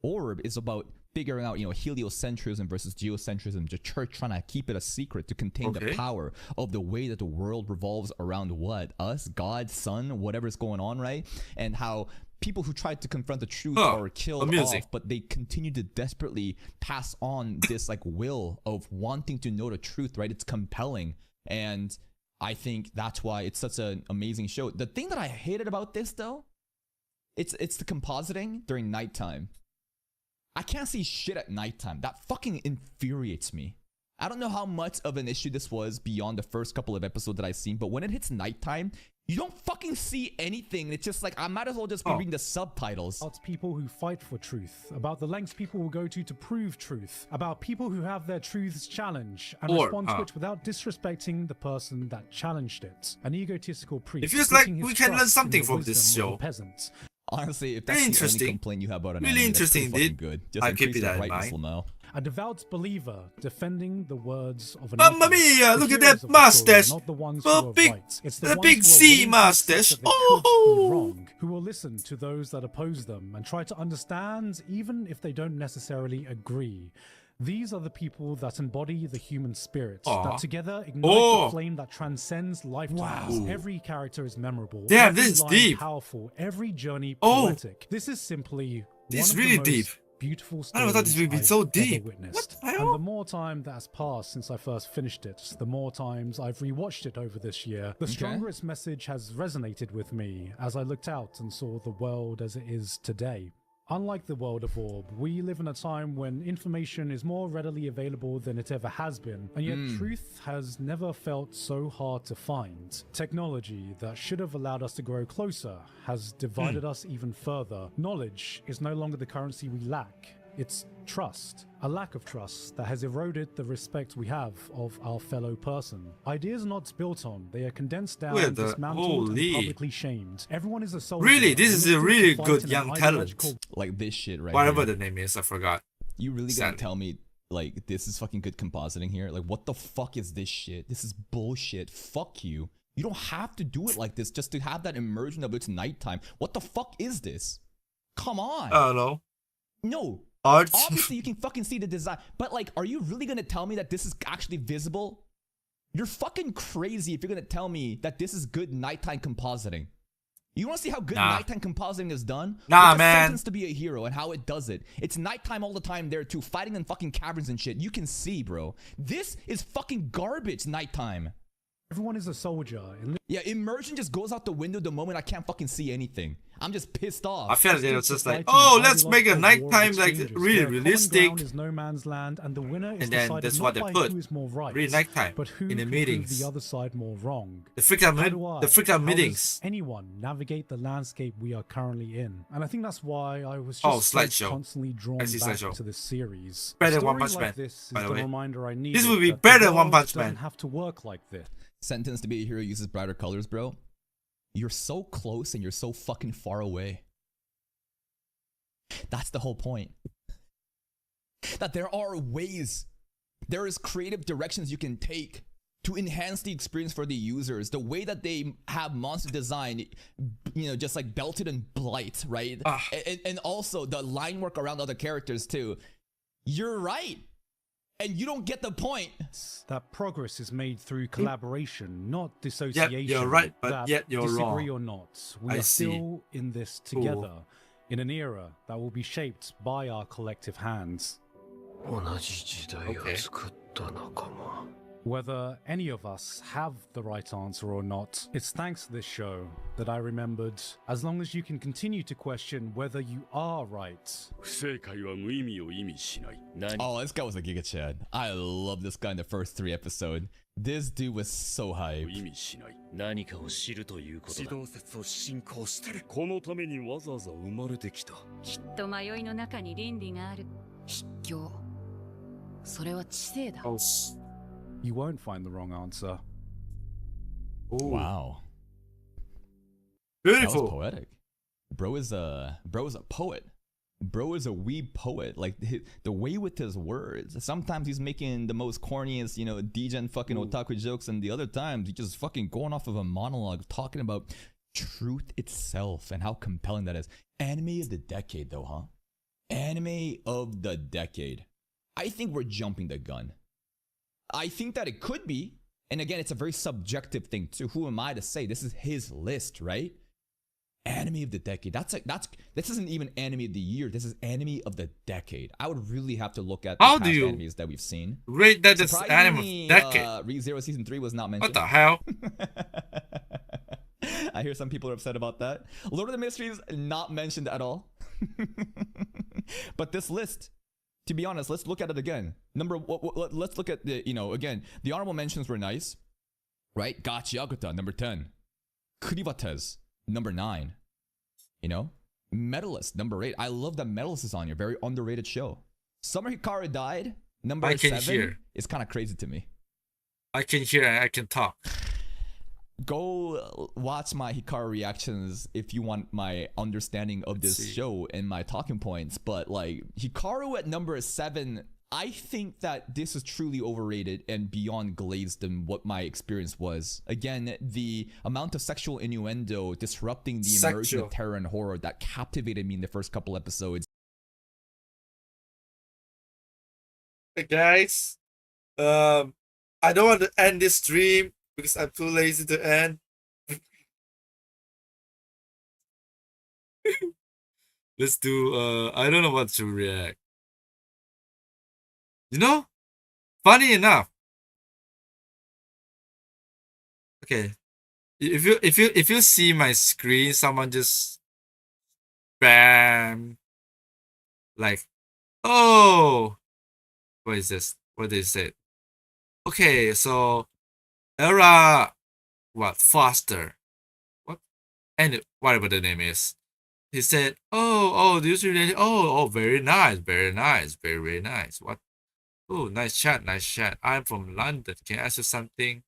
Orb is about figuring out, you know, heliocentrism versus geocentrism, the church trying to keep it a secret to contain the Okay. power of the way that the world revolves around what? Us, God, sun, whatever's going on, right? And how people who tried to confront the truth are killed amusing. off, but they continue to desperately pass on this like will of wanting to know the truth, right? It's compelling. And I think that's why it's such an amazing show. The thing that I hated about this though, it's the compositing during nighttime. I can't see shit at nighttime. That fucking infuriates me. I don't know how much of an issue this was beyond the first couple of episodes that I've seen, but when it hits nighttime, you don't fucking see anything. It's just like, I might as well just be reading the subtitles. About people who fight for truth, about the lengths people will go to prove truth, about people who have their truths challenged and respond to it without disrespecting the person that challenged it. An egotistical priest. It feels like we can learn something from this show. Peasants. Honestly, if that's the only complaint you have about an anime, interesting, that's good. Just I'll keep that in mind. now. A devout believer defending the words of an Mamma mia! Look at that mustache! Not the ones The who are big, right. It's the the ones big who are C willing to accept mustache. that they could be wrong, who will listen to those that oppose them and try to understand even if they don't necessarily agree. These are the people that embody the human spirit, that together ignite the flame that transcends lifetimes. Wow. Every character is memorable. Damn, every this is line deep. powerful. Every journey poetic. This is simply This is one of really the deep. most beautiful I never thought this would be stories so I've deep. ever witnessed. What the And hell? the more time that has passed since I first finished it, the more times I've rewatched it over this year, the stronger its message has resonated with me as I looked out and saw the world as it is today. Unlike the world of Orb, we live in a time when information is more readily available than it ever has been, and yet truth has never felt so hard to find. Technology that should have allowed us to grow closer has divided us even further. Knowledge is no longer the currency we lack. It's trust, a lack of trust that has eroded the respect we have of our fellow person. Ideas are not built on, they are condensed down, dismantled, and publicly shamed. Everyone is a soldier. Really, this is a really fight good in young an talent. ideological Like this shit right Whatever here. the name is, I forgot. You really Sadly. gonna tell me, like, this is fucking good compositing here? Like, what the fuck is this shit? This is bullshit. Fuck you. You don't have to do it like this just to have that immersion of it's nighttime. What the fuck is this? Come on. I don't know. No. Art. Obviously, you can fucking see the design. But, like, are you really gonna tell me that this is actually visible? You're fucking crazy if you're gonna tell me that this is good nighttime compositing. You wanna see how good nighttime compositing is done? Nah, Look at man. Sentence to Be a Hero and how it does it. It's nighttime all the time there too, fighting in fucking caverns and shit. You can see, bro. This is fucking garbage nighttime. Everyone is a soldier. Yeah, immersion just goes out the window the moment I can't fucking see anything. I'm just pissed off. I felt it was just like, oh, let's make a nighttime like really realistic. Is no man's land, and the winner is And then decided that's not what they by put. who is more right, Really nighttime but who in the can meetings. prove the other side more wrong. The freaking How meetings. does anyone navigate the landscape we are currently in? And I think that's why I was Oh, just slideshow. constantly drawn I see back slideshow. to this series. Better than One Stories Punch like Man, This is by the the way. reminder I need. This would be better than One Punch Man. Doesn't have to work like this. Sentence to Be a Hero uses brighter colors, bro. You're so close and you're so fucking far away. That's the whole point. That there are ways, there is creative directions you can take to enhance the experience for the users. The way that they have monster design, you know, just like Belted and Blight, right? And also the line work around other characters too. You're right. And you don't get the point. That progress is made through collaboration, not dissociation. Yep, you're right, but that yet you're disagree wrong. or not, we I are see. still in this together, in an era that will be shaped by our collective hands. Okay. Whether any of us have the right answer or not, it's thanks to this show that I remembered, as long as you can continue to question whether you are right. Oh, this guy was a Giga Chad. I love this guy in the first 3 episodes. This dude was so hype. 何かを知るということだ。指導説を信仰してる。このためにわざわざ生まれてきた。きっと迷いの中に倫理がある。筆教。それは知性だ。 You won't find the wrong answer. Wow. That Beautiful. was poetic. Bro is a poet. Bro is a weeb poet. Like the way with his words. Sometimes he's making the most corniest, you know, degen fucking otaku jokes, and the other times he's just fucking going off of a monologue talking about truth itself and how compelling that is. Anime of the decade though, huh? Anime of the decade. I think we're jumping the gun. I think that it could be, and again, it's a very subjective thing too. Who am I to say? This is his list, right? Anime of the decade. This isn't even anime of the year. This is anime of the decade. I would really have to look at the past animes that we've seen. Rate that this anime of the decade. ReZero Season 3 was not mentioned. What the hell? I hear some people are upset about that. Lord of the Mysteries not mentioned at all. But this list, to be honest, let's look at it again. Let's look at the, again, the honorable mentions were nice, right? Gachiakuta, number 10. Kuribates, number 9. Medalist, number 8. I love that Medalist is on here. Very underrated show. Summer Hikaru died, number 7. It's kind of crazy to me. I can hear and I can talk. Go watch my Hikaru reactions if you want my understanding of this show and my talking points. But like Hikaru at number 7, I think that this is truly overrated and beyond glazed than what my experience was. Again, the amount of sexual innuendo disrupting the immersion of terror and horror that captivated me in the first couple episodes. Hey guys, I don't want to end this stream because I'm too lazy to end. Let's do, I don't know what to react. Funny enough. Okay. If you see my screen, someone just bam, like, oh, what is this? What they said? Okay, so Era, Foster, what? And whatever the name is, he said, oh, do you really? Oh, very nice, very nice, very nice. What? Oh, nice chat, nice chat. I'm from London. Can I ask you something?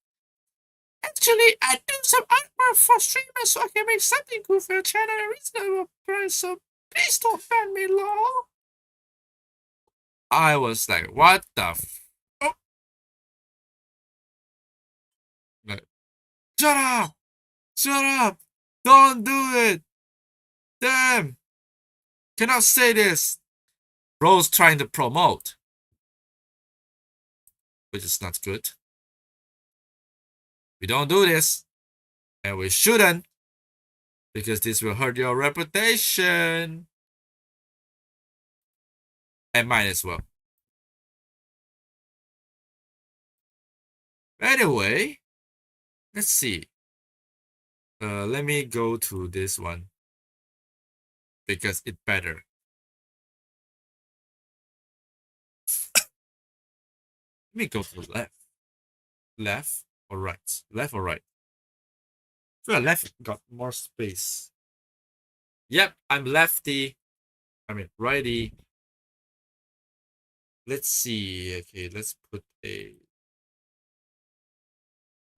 Actually, I do some artwork for streamers so I can make something cool for your channel at a reasonable price, so please don't ban me, lol. I was like, what the oh. Like, shut up! Shut up! Don't do it! Damn! Cannot say this! Bro's trying to promote, which is not good. We don't do this, and we shouldn't, because this will hurt your reputation. And mine as well. Anyway, let's see. Let me go to this one, because it's better. Let me go to the left. Left or right? Left or right? So left got more space. Yep, I'm lefty. I mean righty. Let's see. Okay, let's put a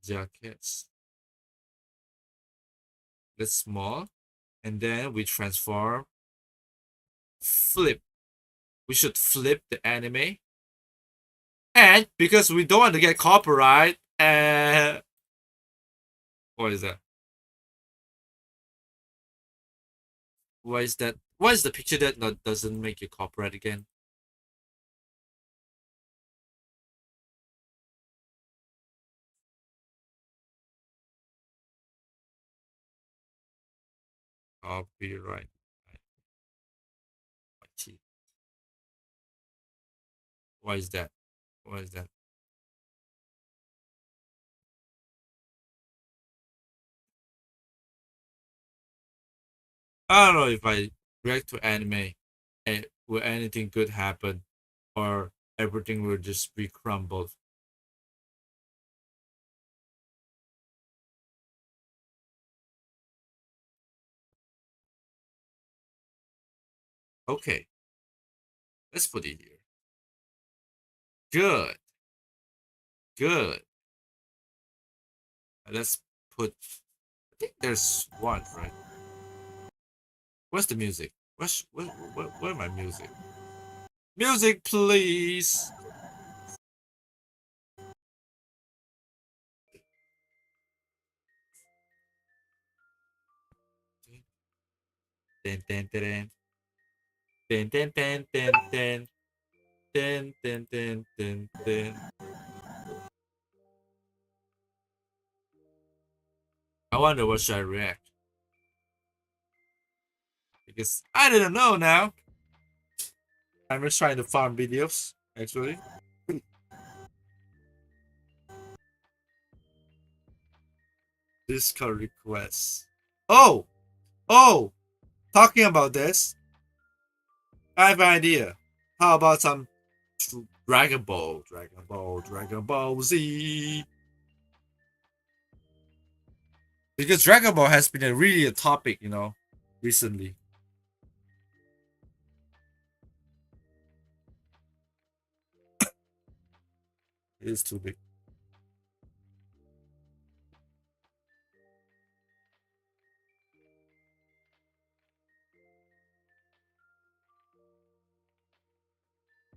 GIGGUK'S. Let's small, and then we transform. Flip. We should flip the anime. And because we don't want to get copyright, what is that? Why is that? Why is the picture that doesn't make you copyright again? Copyright. Why is that? Why is that? I don't know if I react to anime, and will anything good happen, or everything will just be crumbled. Okay, let's put it here. Good. Good. Let's put. I think there's one, right? Where's the music? Where my music? Music, please. Ten ten ten ten ten ten ten ten ten ten ten ten ten. I wonder what should I react, because I didn't know now. I'm just trying to farm videos, actually. Discord requests. Oh! Talking about this. I have an idea. How about some Dragon Ball, Dragon Ball Z? Because Dragon Ball has been really a topic, recently. It is too big.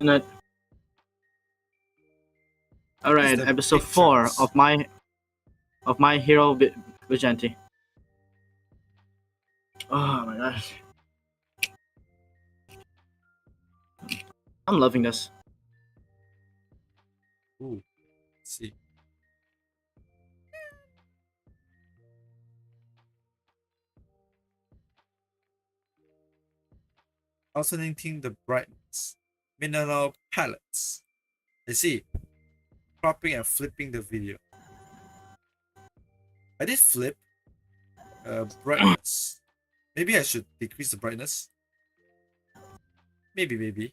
Not. All right, episode 4 of my hero Vigente. Oh my gosh, I'm loving this. Ooh, let's see. Alternating the brightness. Mineral palettes. I see. Cropping and flipping the video. I did flip brightness. Maybe I should decrease the brightness. Maybe.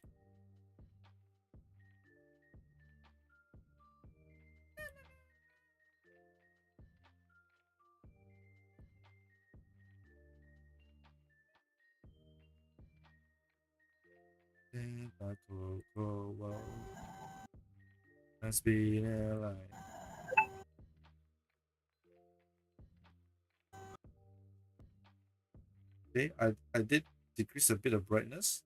Must be a lie. Okay, I did decrease a bit of brightness.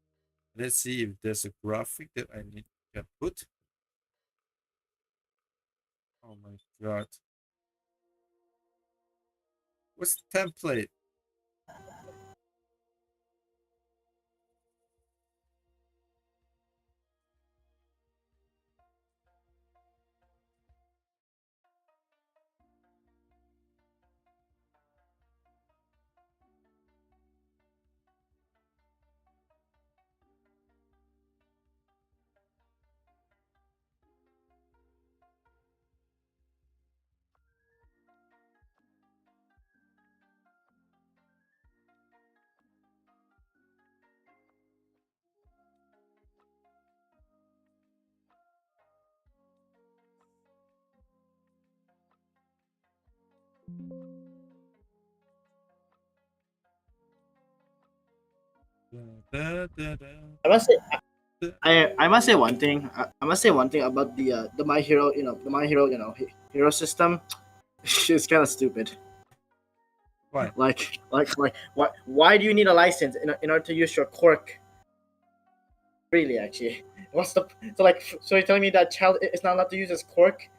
Let's see if there's a graphic that I need to put. Oh my god. What's the template? I must say, I must say one thing. I must say one thing about the My Hero, the My Hero, hero system. It's kind of stupid. Why? Like, why do you need a license in order to use your quirk? Really, actually, what's the so you're telling me that child is not allowed to use his quirk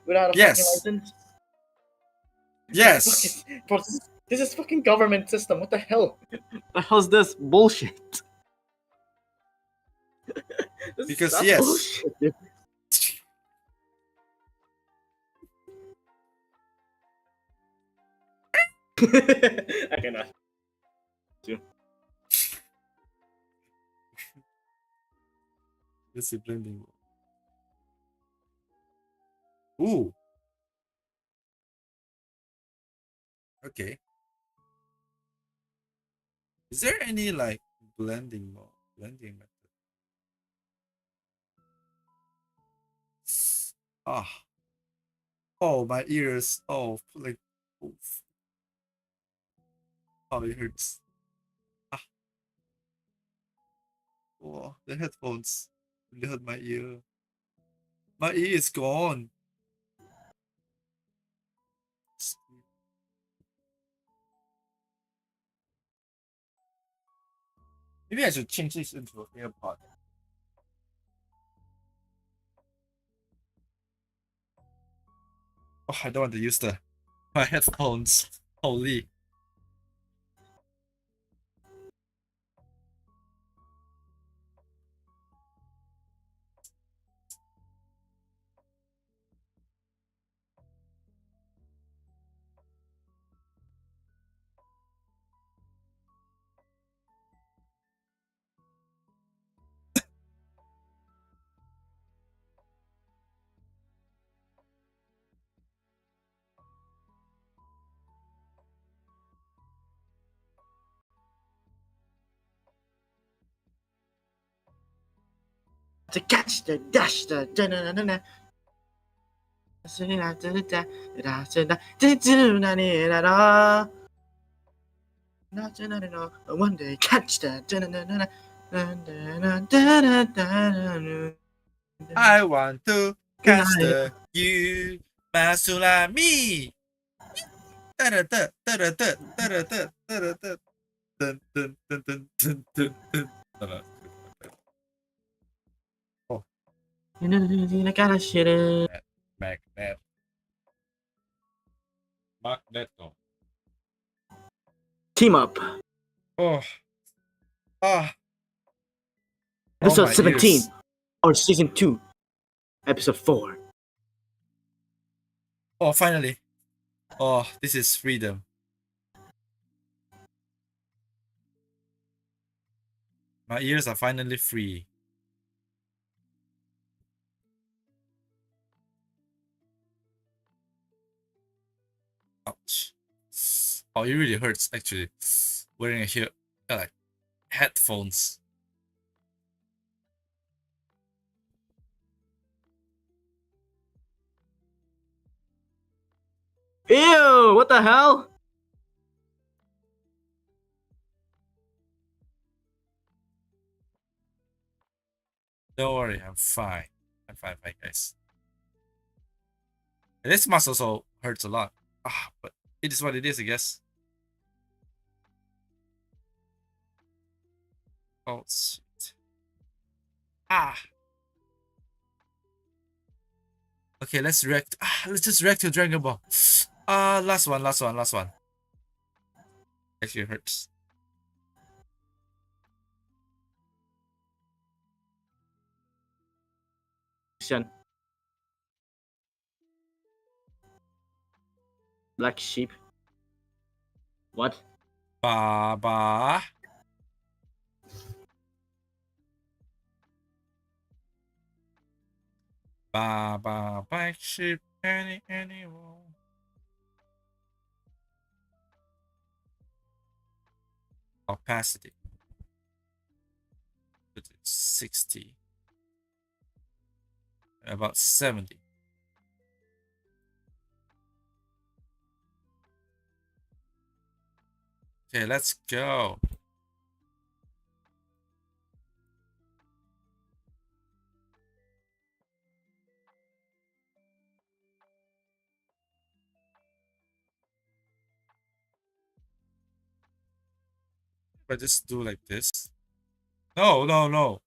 without a fucking license? Yes. Bro, this is fucking government system. What the hell? The hell's this bullshit? Because yes. Bullshit, dude. I cannot. Let's see blending. Ooh. Okay. Is there any blending mode? Blending method? Ah. Oh, my ears. Oh, oof. Oh, it hurts. Ah. Oh, the headphones really hurt my ear. My ear is gone. Maybe I should change this into an AirPod. Oh, I don't want to use my headphones. Holy. to catch the dash the one day catch the I want to catch the you, Masulami. Oh. Magnet. Magneto. Team up. Oh. Ah. Episode my 17 ears. or season 2, episode 4. Oh, finally. Oh, this is freedom. My ears are finally free. Ouch. Oh, it really hurts actually. Wearing a like headphones. Ew, what the hell? Don't worry, I'm fine. I'm fine, guys. And this must also hurts a lot. But it is what it is, I guess. Oh shit. Okay, let's react. Let's just react to Dragon Ball. Last one. Actually it hurts. Black sheep. What? Baba. Baba, black sheep, anyone. Opacity. Put it 60. About 70. Okay, let's go. If I just do like this. No. No.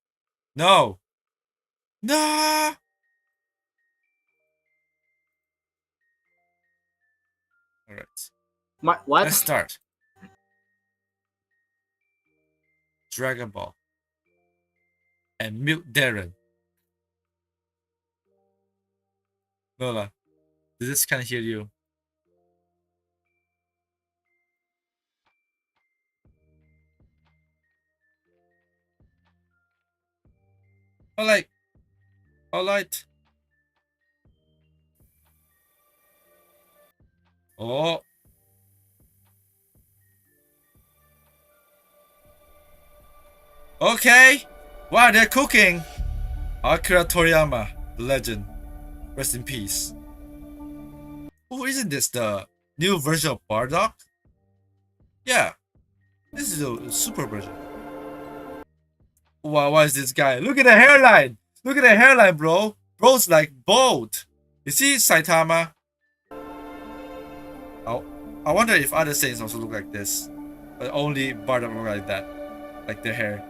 All right. What? Let's start. Dragon Ball. And Milk Darren. Lola, this can't hear you. Alright. Oh. Okay. Wow, they're cooking. Akira Toriyama, the legend. Rest in peace. Oh, isn't this the new version of Bardock? Yeah. This is a super version. Wow, what is this guy? Look at the hairline! Look at the hairline, bro! Bro's like bald. You see Saitama? Oh, I wonder if other Saiyans also look like this. But only Bardock look like that. Like their hair.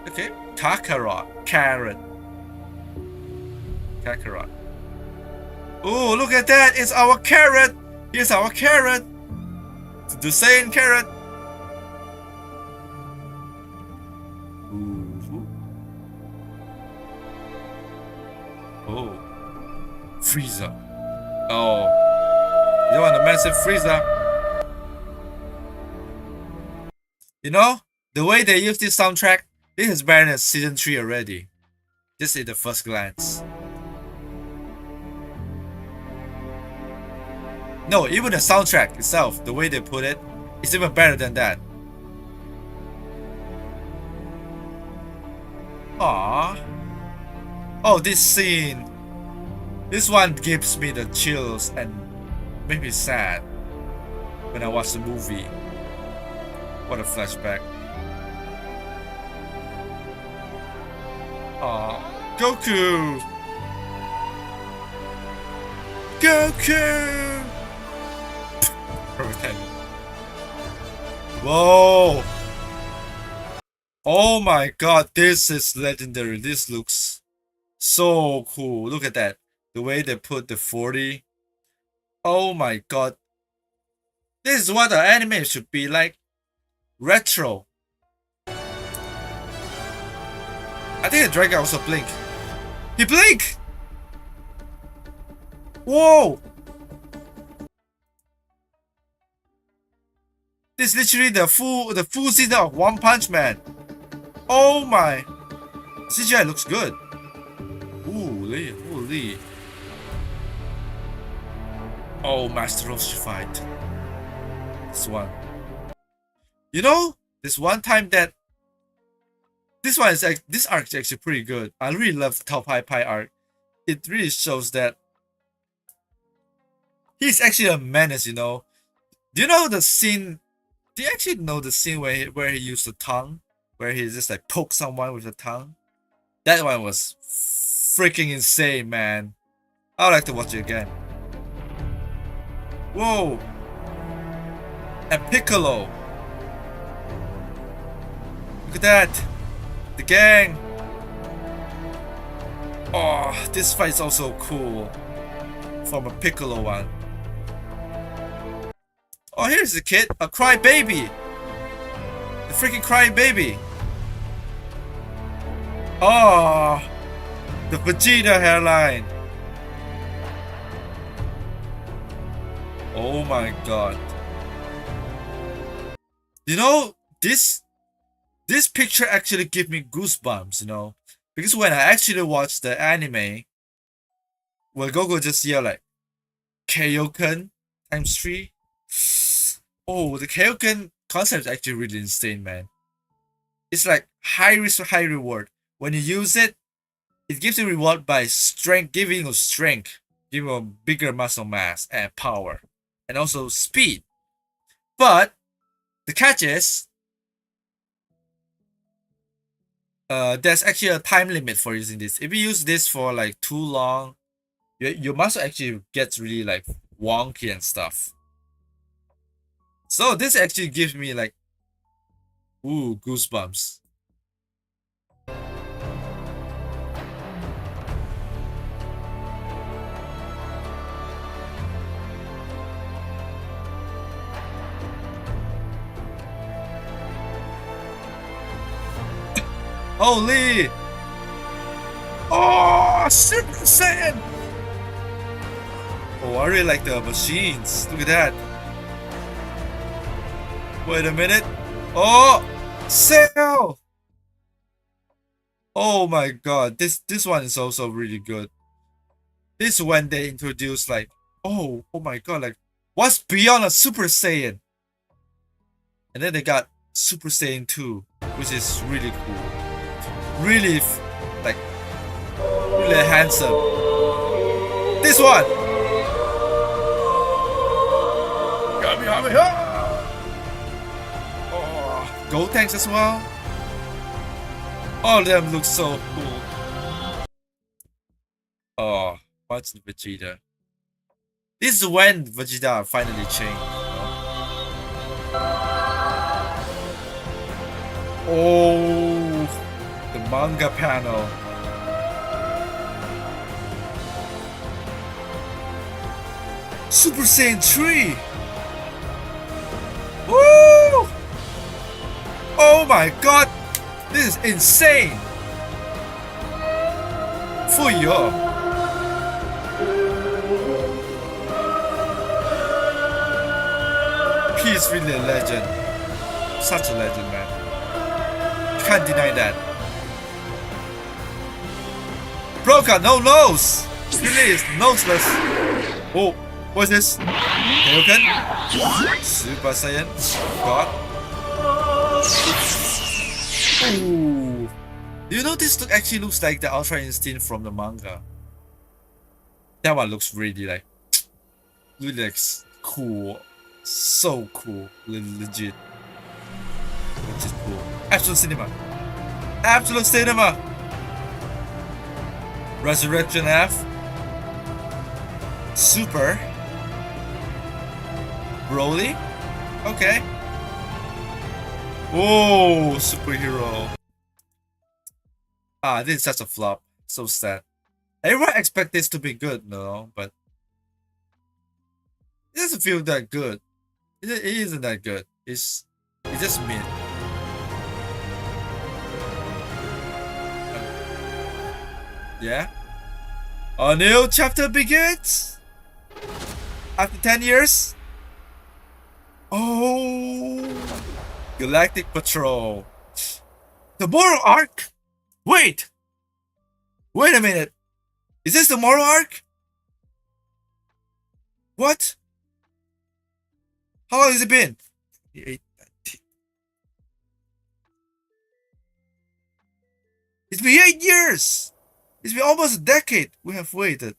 Okay. Kakarot. Carrot. Kakarot. Oh, look at that! It's our carrot! Here's our carrot! It's the Saiyan carrot! Ooh. Oh. Frieza. Oh. You want a massive Frieza? You know, the way they use this soundtrack, this is better than season 3 already. Just at the first glance. No, even the soundtrack itself, the way they put it, is even better than that. Aww. Oh, this scene. This one gives me the chills and makes me sad when I watch the movie. What a flashback. Aww. Goku! Goku! Perfect timing. Whoa! Oh my god, this is legendary. This looks so cool. Look at that. The way they put the 40. Oh my god. This is what the anime should be like. Retro. I think the dragon also blink. He blink! Whoa! This is literally the full season of One Punch Man. Oh my! CGI looks good. Holy, holy. Oh, Master Roshi fight. This one. You know, this one time that this arc is actually pretty good. I really love the Tao Pai Pai arc. It really shows that he's actually a menace, you know. Do you know the scene? Do you actually know the scene where he used the tongue? Where he just like poke someone with the tongue? That one was freaking insane, man. I would like to watch it again. Whoa! And Piccolo! Look at that! The gang! Oh, this fight is also cool. From a Piccolo one. Oh, here's the kid, a crybaby. The freaking crybaby. Oh, the Vegeta hairline. Oh my god. You know, this picture actually gives me goosebumps, you know. Because when I actually watched the anime, where Goku just yell like, Kaioken times 3. Oh, the Kaioken concept is actually really insane, man. It's like high risk, high reward. When you use it, it gives you reward by strength, giving you strength, giving you a bigger muscle mass and power, and also speed. But the catch is, there's actually a time limit for using this. If you use this for like too long, your muscle actually gets really like wonky and stuff. So this actually gives me like, ooh, goosebumps. Holy! Oh, Super Saiyan! Oh, I really like the machines. Look at that. Wait a minute. Oh, Cell! Oh my god, this one is also really good. This is when they introduce like, oh my god, like what's beyond a Super Saiyan? And then they got Super Saiyan 2, which is really cool. Really like really handsome. This one. Oh, Gold tanks as well. All of them look so cool. Oh, what's Vegeta? This is when Vegeta finally changed. Oh, the manga panel. Super Saiyan 3. Woo! Oh my god, this is insane. Fuyo. He's really a legend. Such a legend, man. Can't deny that. Bro got no nose. Really is noseless. Oh, what's this? Kaioken? Super Saiyan? God? Ooh. You know this actually looks like the Ultra Instinct from the manga. That one looks really like cool. So cool. Legit. Which is cool. Absolute cinema. Absolute cinema. Resurrection F. Super. Broly. Okay. Oh, superhero. Ah, this is such a flop. So sad. Everyone expect this to be good, no, but it doesn't feel that good. It isn't that good. It's just mid. Yeah. A new chapter begins after 10 years. Oh, Galactic Patrol. The Moro arc. Wait a minute. Is this the Moro arc? What? How long has it been? It's been 8 years. It's been almost a decade we have waited.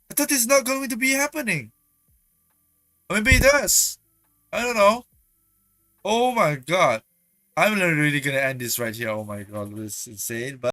I thought it's not going to be happening. Or maybe it does. I don't know. Oh my god. I'm really gonna end this right here. Oh my god, this is insane. But